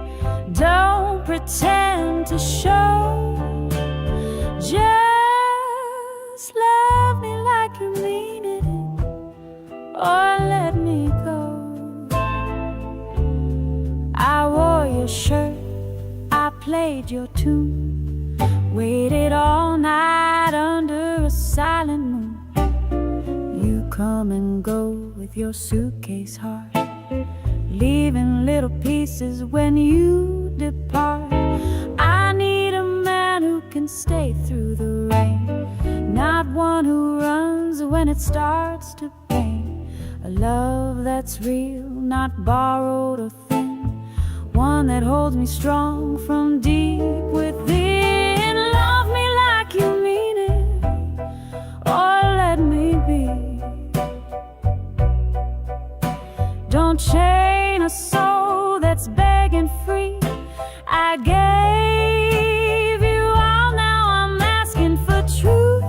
don't pretend to show. Just love me like you mean it, or let me go. I wore your shirt, I played your tune, waited all night under a silent moon. You come and go with your suitcase heart, leaving little pieces when you depart. I need a man who can stay through the rain, not one who runs when it starts to pain. A love that's real, not borrowed or thin, one that holds me strong from deep within. Love me like you mean it, or let me be. Don't chain a soul that's begging free. I gave you all, now I'm asking for truth.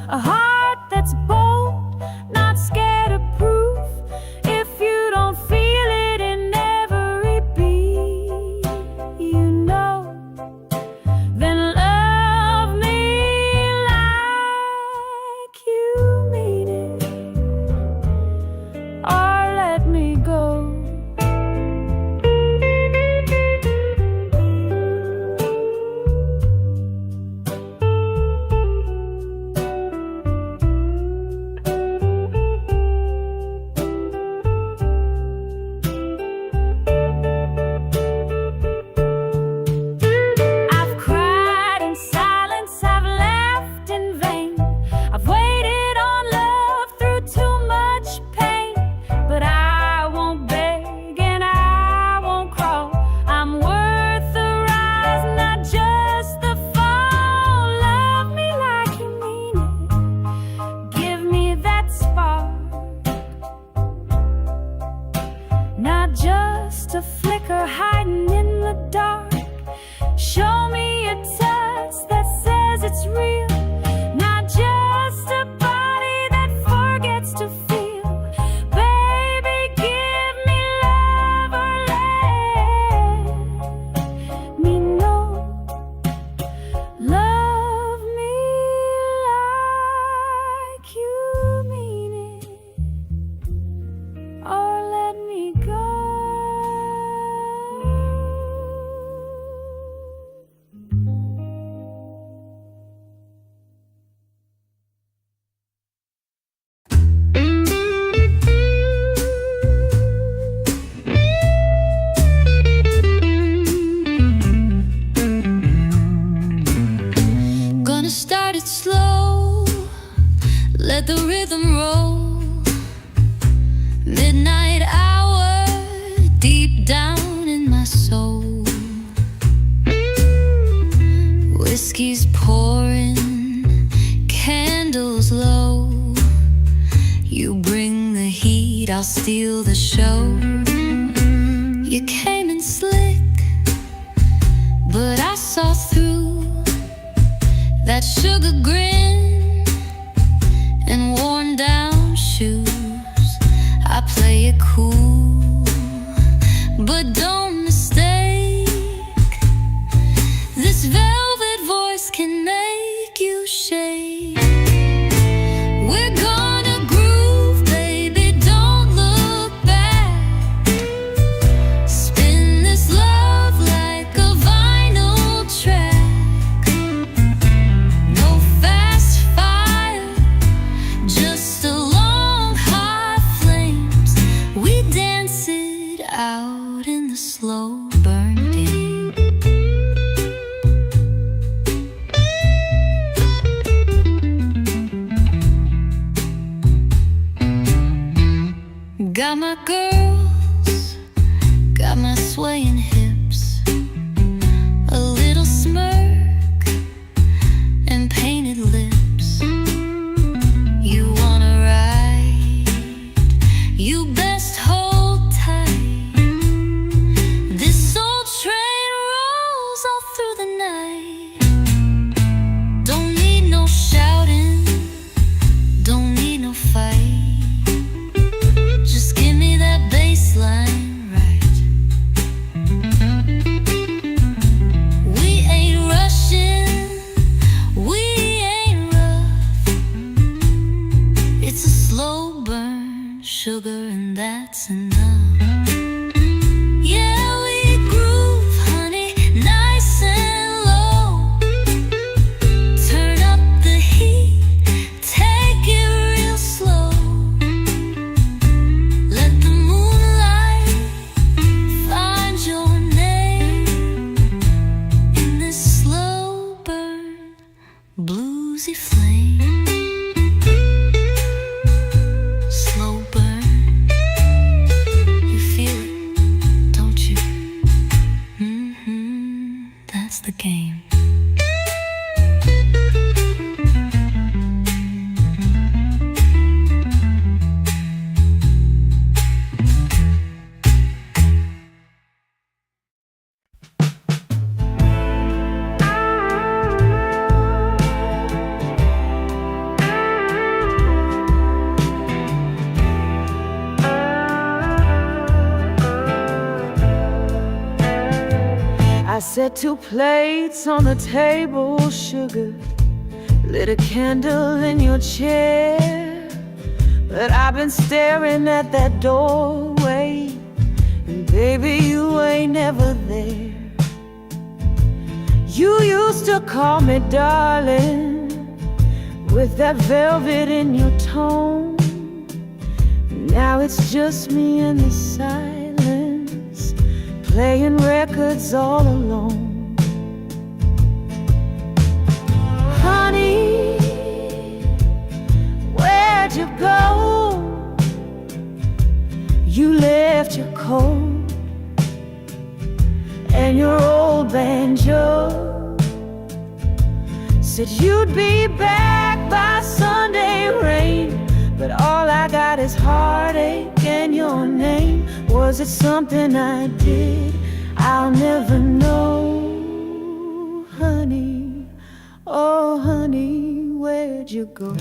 A heart that's bold, not scared of proof. If you don't feel it in every beat, you know, then love let the rhythm roll. Midnight hour, deep down in my soul. Whiskey's pouring, candles low. You bring the heat, I'll steal the show. You came in slick, but I saw through that sugar grin and worn down shoes. I play it cool, but don't mistake. This velvet voice can make you shake. We're gonna groove, baby, don't look back. Spin this love like a vinyl track. No fast fire, just a long hot flames. We dance it out in the slow burn day. Got my girls, got my swaying hips, a little smirk and painted lips. You wanna ride, you best hold tight. This soul train rolls all through the night. Don't need no shouting, don't need no fight. Just give me that bass line right. We ain't rushing, we ain't rough. It's a slow burn, sugar, and that's enough. Yeah, we groove, honey, nice and low. Turn up the heat, take it real slow. Let the moonlight find your name in this slow burn, bluesy flame. Slow burn, you feel it, don't you? That's the game. I set 2 plates on the table, sugar, lit a candle in your chair. But I've been staring at that doorway, and baby, you ain't never there. You used to call me darling, with that velvet in your tone. Now it's just me and the silence, playing records all alone. Honey, where'd you go? You left your coat and your old banjo. Said you'd be back by Sunday rain, but all I got is heartache and your name. Was it something I did? I'll never know. Honey, oh honey, where'd you go?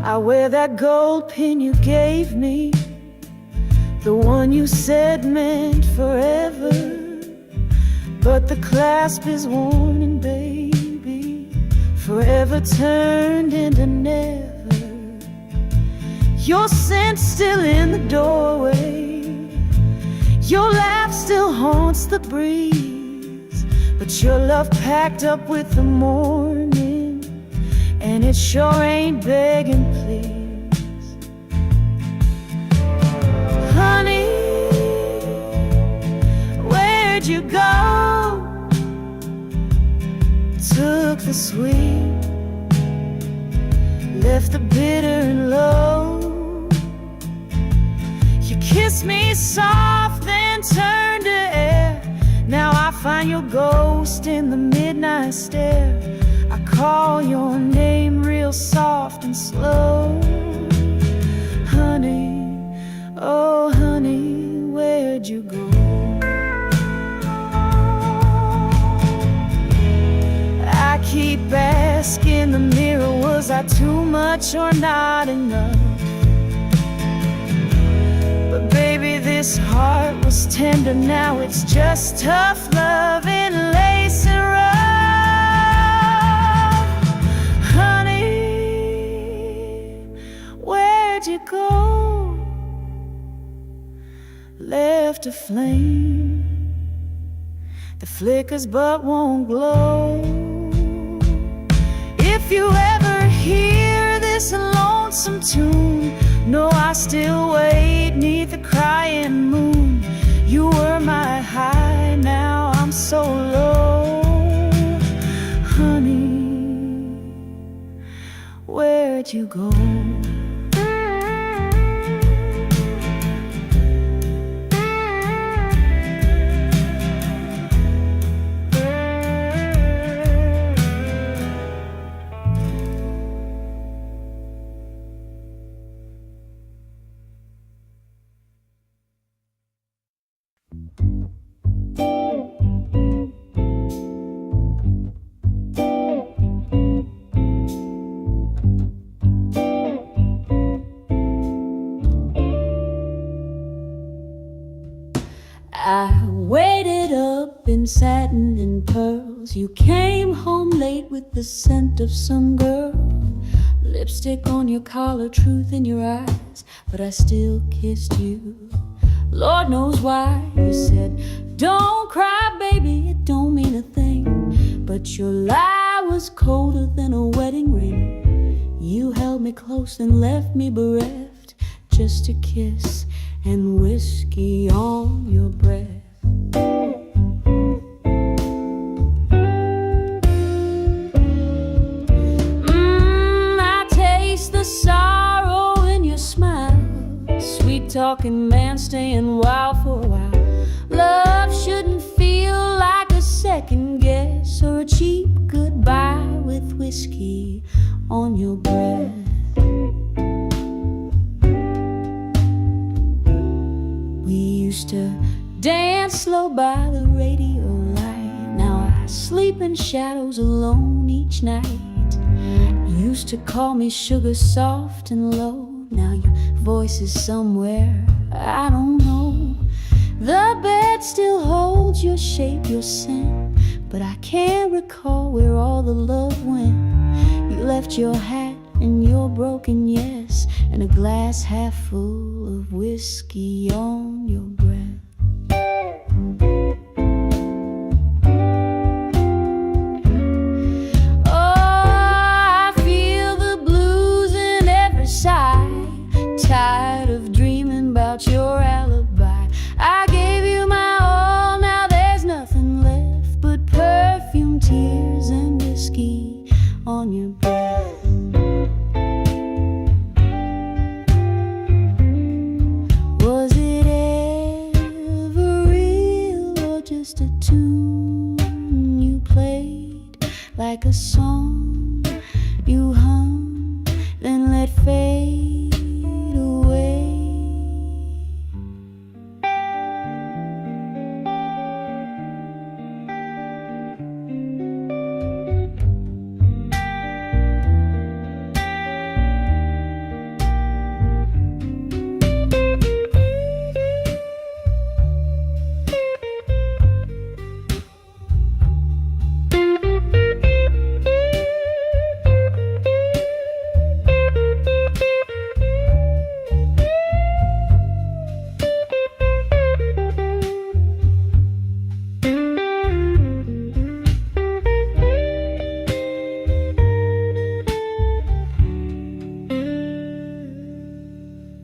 I wear that gold pin you gave me, the one you said meant forever. But the clasp is worn and baby, forever turned into never. Your scent still in the doorway, your laugh still haunts the breeze. But your love packed up with the morning, and it sure ain't begging please. Honey, where'd you go? Took the sweet, left the bitter and low. You kissed me soft, then turned to air. Now I find your ghost in the midnight stare. I call your name real soft and slow. Honey, oh honey, where'd you go? I keep asking the mirror, was I too much or not enough? But baby, this heart was tender, now it's just tough love and lace and rough. Honey, where'd you go? Left a flame that flickers but won't glow. If you ever hear this lonesome tune, know I still wait 'neath the crying moon. You were my high, now I'm so low. Honey, where'd you go? I waited up in satin and pearls. You came home late with the scent of some girl. Lipstick on your collar, truth in your eyes, but I still kissed you. Lord knows why. You said, don't cry, baby, it don't mean a thing. But your lie was colder than a wedding ring. You held me close and left me bereft, just a kiss and whiskey on your breath. I taste the sorrow in your smile. Sweet talking man staying wild for a while. Love shouldn't feel like a second guess or a cheap goodbye with whiskey on your breath. We used to dance slow by the radio light. Now I sleep in shadows alone each night. You used to call me sugar soft and low. Now your voice is somewhere I don't know. The bed still holds your shape, your scent, but I can't recall where all the love went. You left your hat and your broken yes, and a glass half full of whiskey on your breath. Tired of dreaming about your alibi. I gave you my all, now there's nothing left but perfume, tears, and whiskey on your breath. Was it ever real or just a tune you played? Like a song you hum, then let fade away.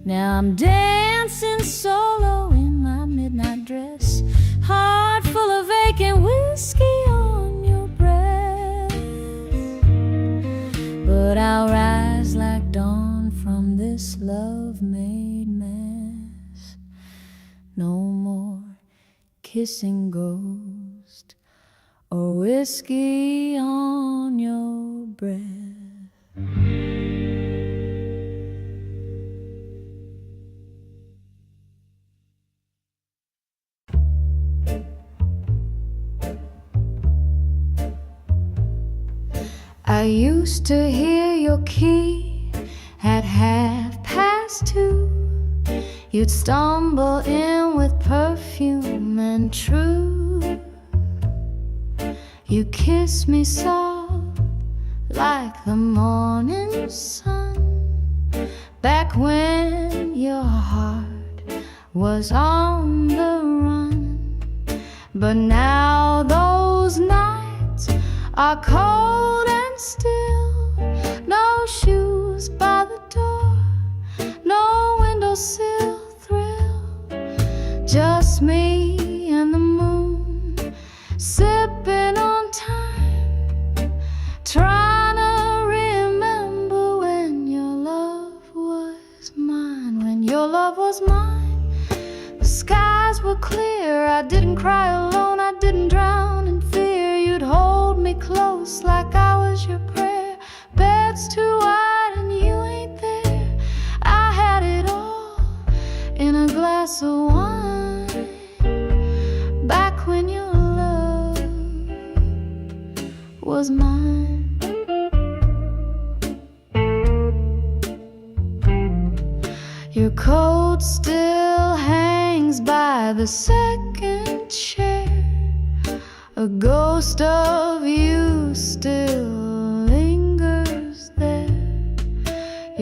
Now I'm dancing so kissing ghost, or whiskey on your breath. I used to hear your key at 2:30. You'd stumble in with perfume and truth. You kiss me soft like the morning sun, back when your heart was on the run. But now those nights are cold and still. No shoes by the door, no windowsill thrill. Just me and the moon, sipping on time, trying to remember when your love was mine. When your love was mine, the skies were clear. I didn't cry alone, I didn't drown in fear. You'd hold me close like I was your prayer. Bed's too wide and you ain't there. I had it all in a glass of wine, back when your love was mine. Your coat still hangs by the second chair. A ghost of you still lingers there.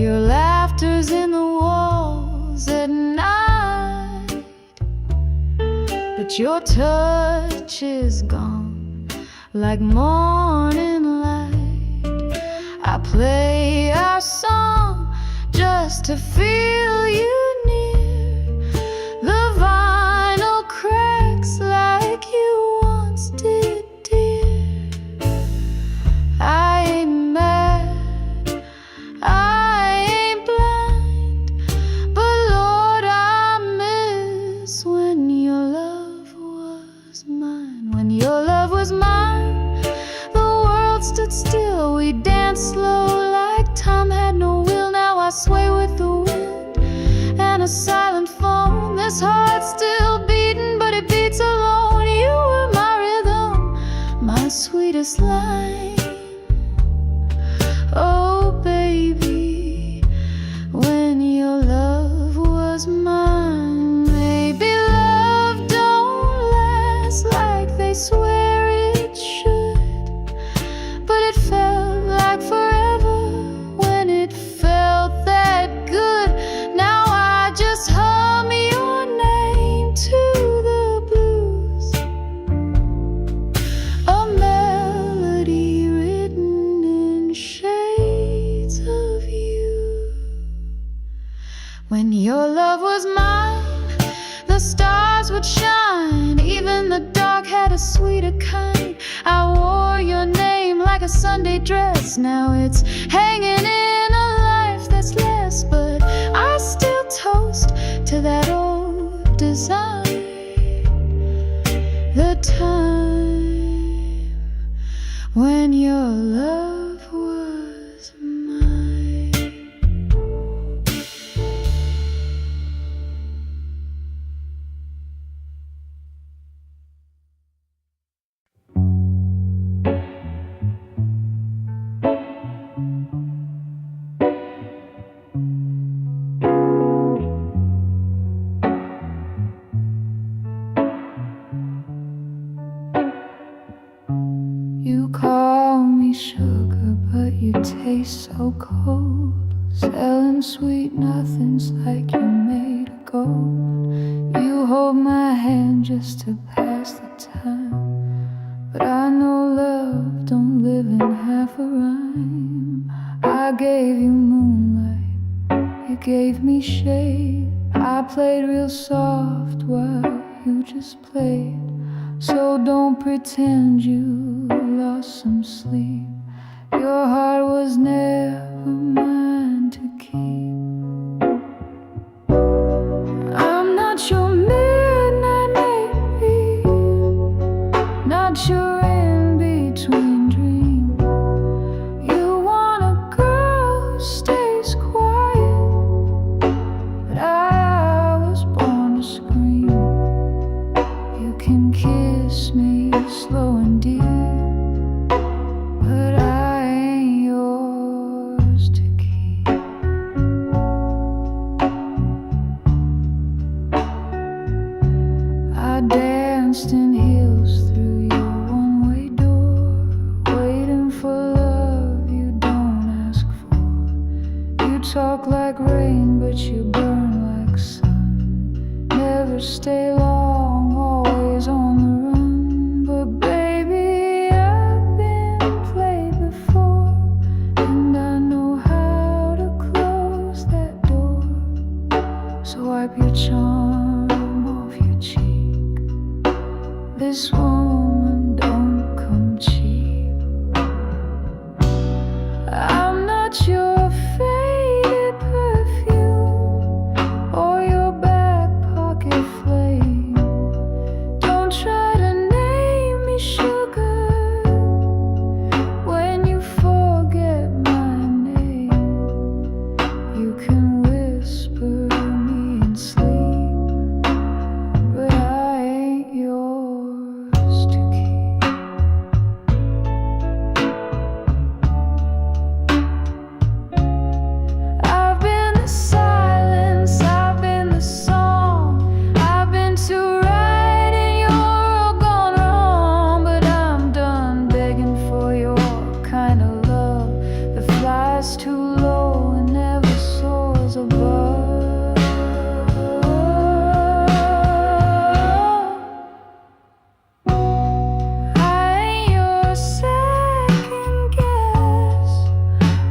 Your laughter's in the walls at night, but your touch is gone like morning light. I play our song just to feel you near. The vinyl cracks like you once did, dear. I ain't mad, I ain't blind, but Lord, I miss when your love was mine. When your love was mine, the world stood still. We danced slow like time had no will. Now I sway with the wind and a silent phone. This heart's still beating, but it beats alone. You were my rhythm, my sweetest line. Oh baby, when your love was mine. Maybe love don't last like they swear it should, but it felt like forever when it felt that good. Now I just hum your name to the blues, a melody written in shades of you. When your love was mine, the stars would shine. Even the dark had a sweeter kind. I wore your name like a Sunday dress. Now it's hanging in a life that's less, but I still toast to that old design. The time when your love was mine. You call me sugar, but you taste so cold. Selling sweet nothings like you made of gold. You hold my hand just to pass the time, but I know love don't live in half a rhyme. I gave you moonlight, you gave me shade. I played real soft while you just played. So don't pretend you lost some sleep. Your heart was never mine to keep. I'm not your midnight maybe, talk like rain, but you burn like sun. Never stay long, always on the run. But baby, I've been played before, and I know how to close that door. So wipe your charm off your cheek. This woman don't come cheap. I'm not your faded perfume or your back pocket flame. Don't try to name me sugar when you forget my name. You can whisper me in sleep, but I ain't yours to keep. I've been the silence, I've been the song, I've been to right and you're all gone wrong. But I'm done begging for your kind of love that flies too low and never soars above. I ain't your second guess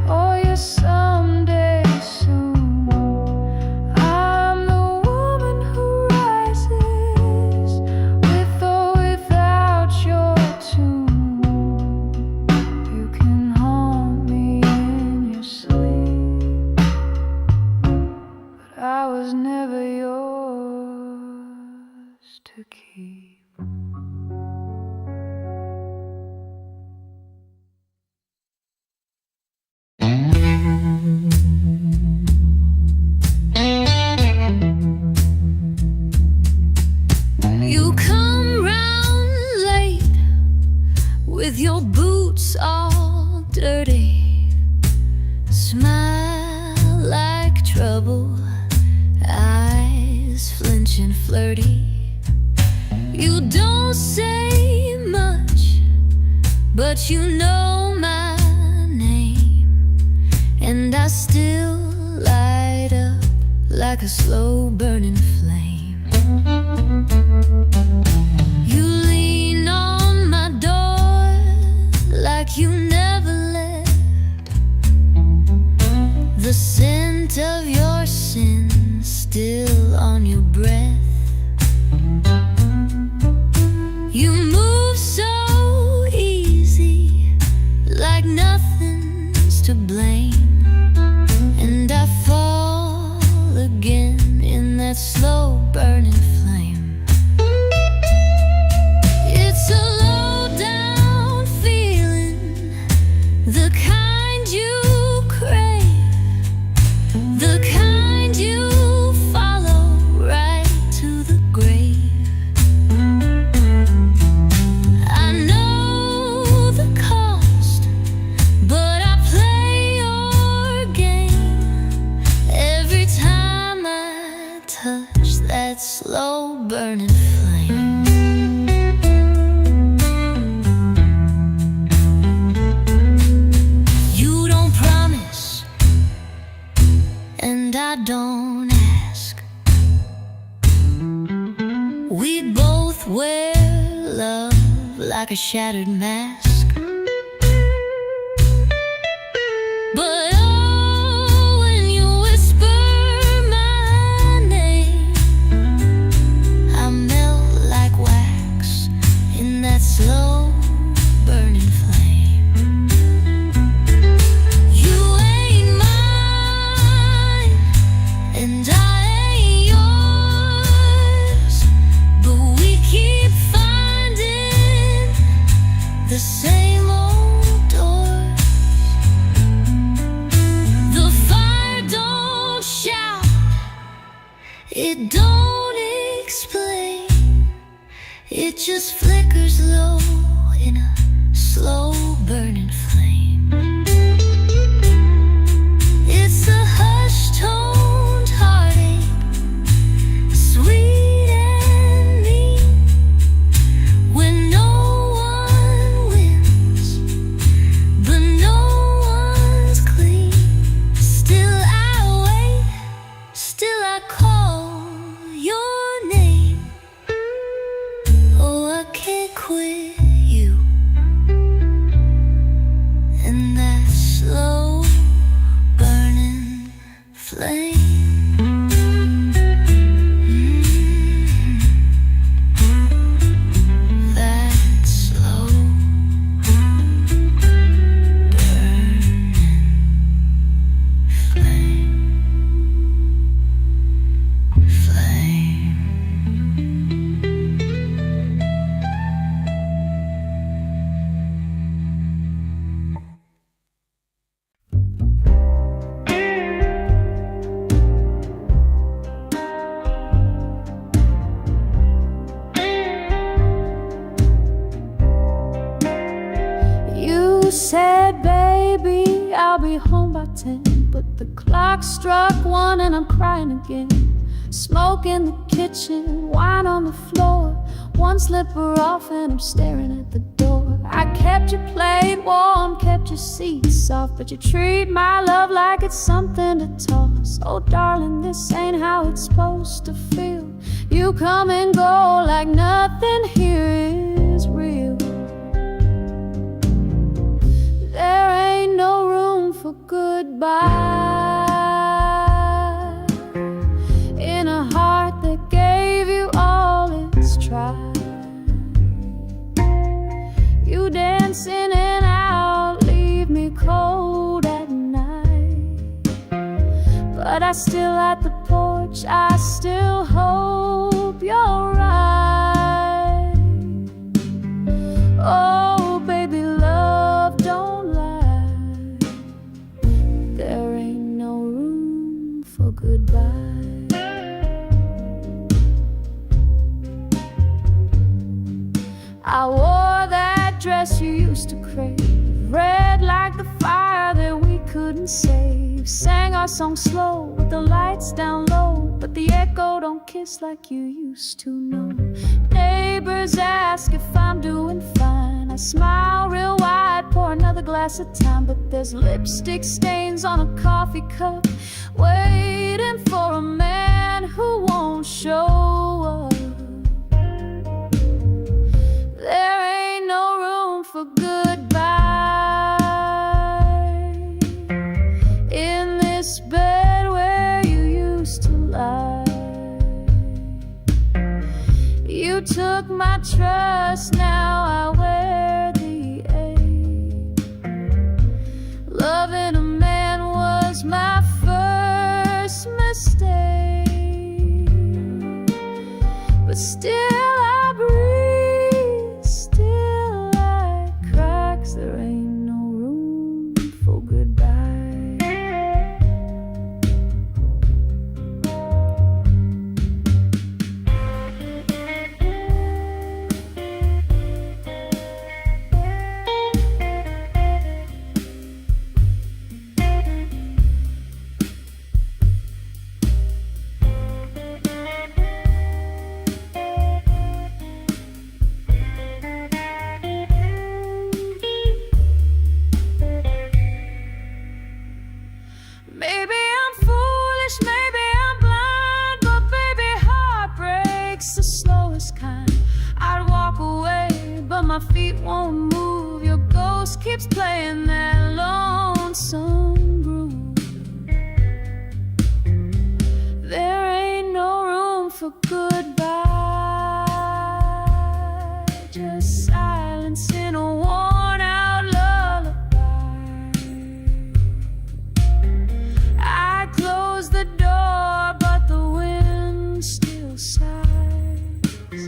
or your someday soon. I'm the woman who rises with or without your tune. You can haunt me in your sleep, but I was never yours to keep. You come round late with your boots all dirty, smile like trouble, eyes flinching flirty. You don't say much, but you know my name, and I still light up like a slow burning flame. You lean on my door like you never left. The scent of your sin still on your breath. You move so easy, like nothing's to blame, and I fall again in that slow burning flame. It's a low down feeling, the kind you crave, the kind you follow right to the grave. I know the cost, but I play your game every time I touch that slow burning flame. You don't promise, and I don't ask. We both wear love like a shattered mask. But oh, when you whisper my name, I melt like wax in that slow burning flame. You ain't mine, and I ain't yours, but we keep finding the same said, baby, I'll be home by 10. But the clock struck 1 and I'm crying again. Smoke in the kitchen, wine on the floor. One slipper off and I'm staring at the door. I kept your plate warm, kept your seat soft, but you treat my love like it's something to toss. Oh darling, this ain't how it's supposed to feel. You come and go like nothing here is real. There ain't no room for goodbye in a heart that gave you all its try. You dance in and out, leave me cold at night. But I still at the porch, I still hope you're right. Oh baby, love don't lie. There ain't no room for goodbye. I wore that dress you used to crave, red like the fire that we couldn't save. Sang our song slow with the lights down low, but the echo don't kiss like you used to know. Neighbors ask if I'm doing fine. I smile real wide, pour another glass of time, but there's lipstick stains on a coffee cup, waiting for a man who won't show up. There ain't no room for goodbye in this bed where you used to lie. You took my trust, now I wear the ache. Loving a man was my first mistake, but still I breathe, still I cry, 'cause there ain't no room for goodbye. Maybe I'm foolish, maybe I'm blind, but baby, heartbreak's the slowest kind. I'd walk away, but my feet won't move. Your ghost keeps playing that lonesome groove. There ain't no room for goodbye, just silence in a worn-out lullaby. I close the door, but the wind still sighs,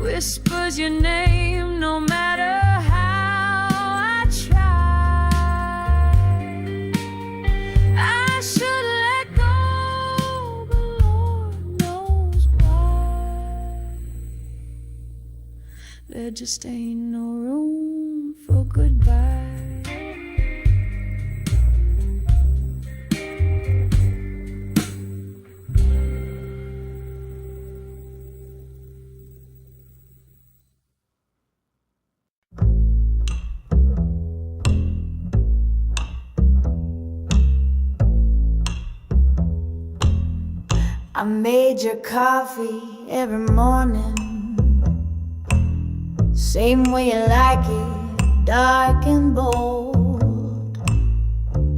whispers your name no matter how I try. I should let go, but Lord knows why. There just ain't no room for goodbye. I made your coffee every morning, same way you like it, dark and bold.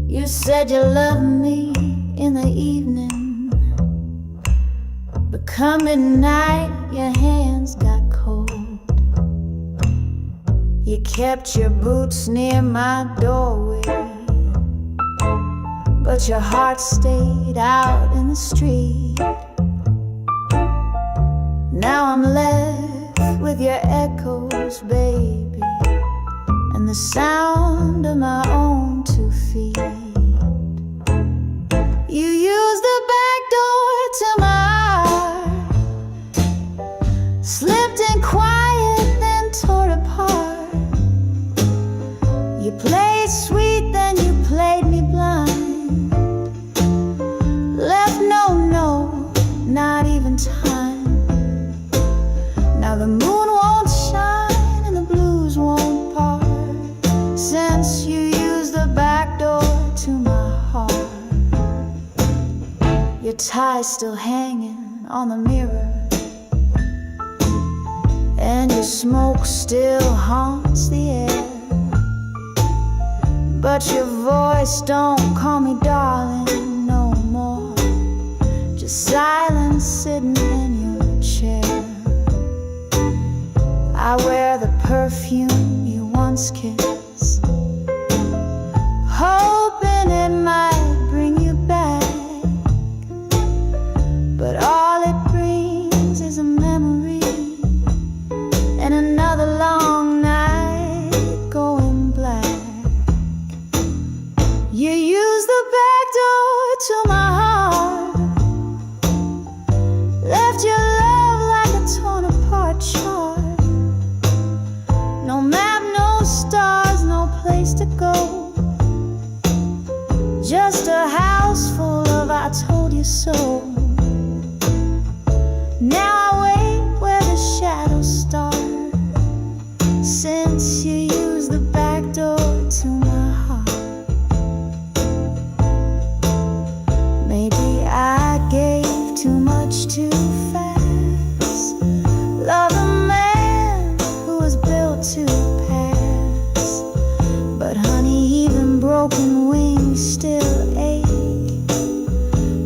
You said you loved me in the evening, but come at night your hands got cold. You kept your boots near my doorway, but your heart stayed out in the street. Now I'm left with your echoes, baby, and the sound of my own 2 feet. You used the back door to my heart, slipped in quiet, then tore apart. You played played sweet, then you played me blind. Left no note, not even time. Now the moon won't shine and the blues won't part, since you used the back door to my heart. Your tie's still hanging on the mirror, and your smoke still haunts the air. But your voice don't call me darling no more, just silence sitting in your chair. I wear the perfume you once kissed, hoping it might bring you back. But all it brings is a memory and another long night going black. You used the back door to my heart, left your love like a torn apart chart. No map, no stars, no place to go, just a house full of I told you so. Now I wait where the shadows start, since you used the back door to my heart. Maybe I gave too much too fast, love a man who was built to pass. But honey, even broken wings still ache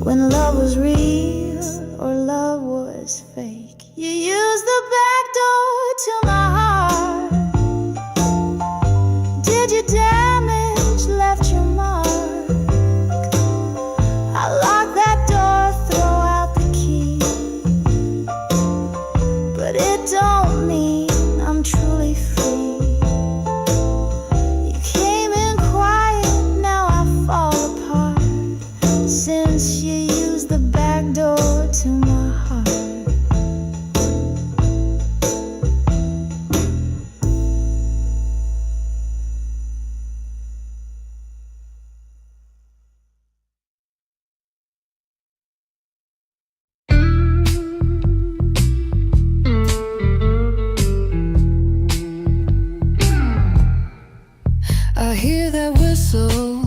when love was real or love was fake. You used the back door to my heart. Did your damage, left your mark. I lock that door, throw out the key, but it don't mean I'm truly free. You came in quiet, now I fall apart, since you used the back door to my heart. I hear that whistle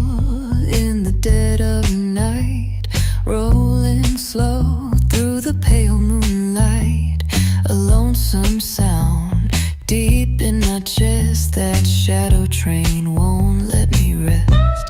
in the dead of night, rolling slow through the pale moonlight. A lonesome sound deep in my chest. That shadow train won't let me rest.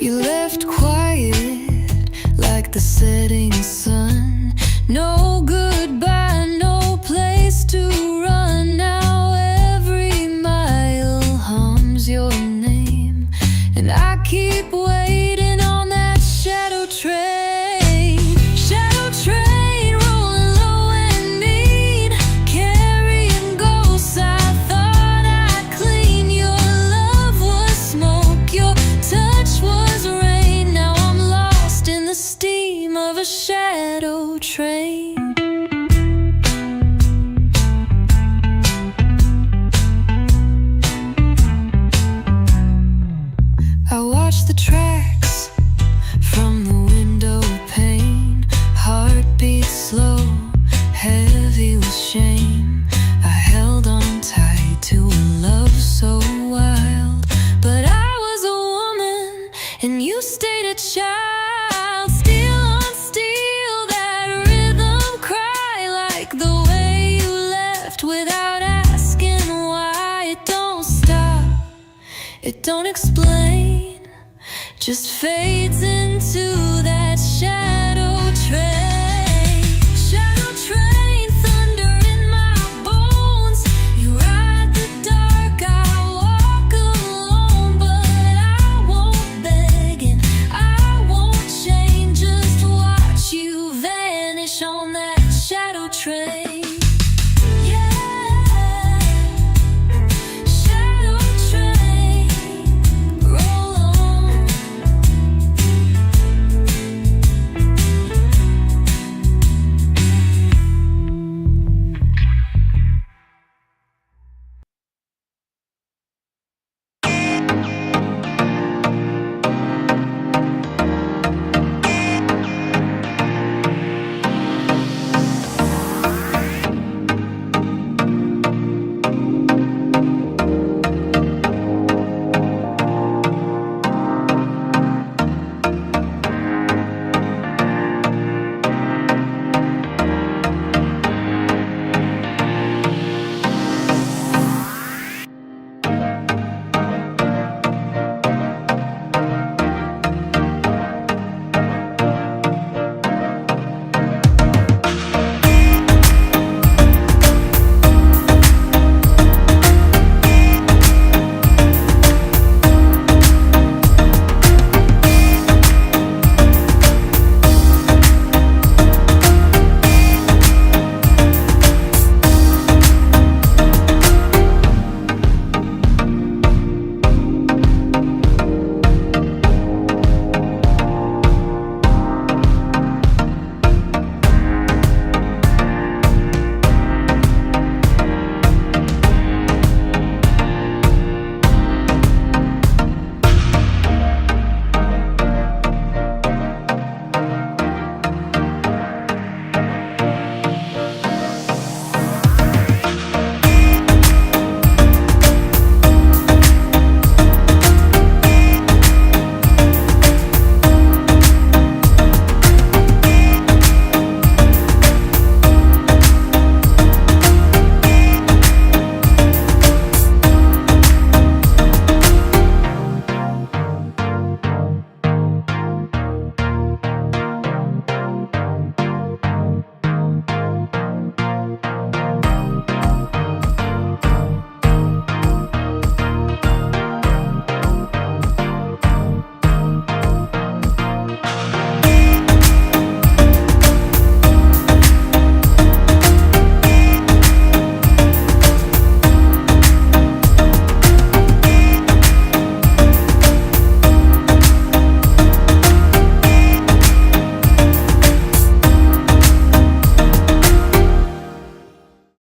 You left quiet like the setting sun. No goodbye, no place to run. Now every mile hums your name, and I keep waiting on that shadow train. Shadow train rolling low and mean, carrying ghosts I thought I'd clean. Your love was smoke, your touch was rain. Now I'm lost in the steam of a shadow train. I watch the tracks from the window pane, heartbeat slow, heavy with shame. I held on tight to a love so wild, but I was a woman and you stayed a child. Steel on steel, that rhythm cry, like the way you left without asking why. It don't stop, it don't explain, just fades into that shadow trail.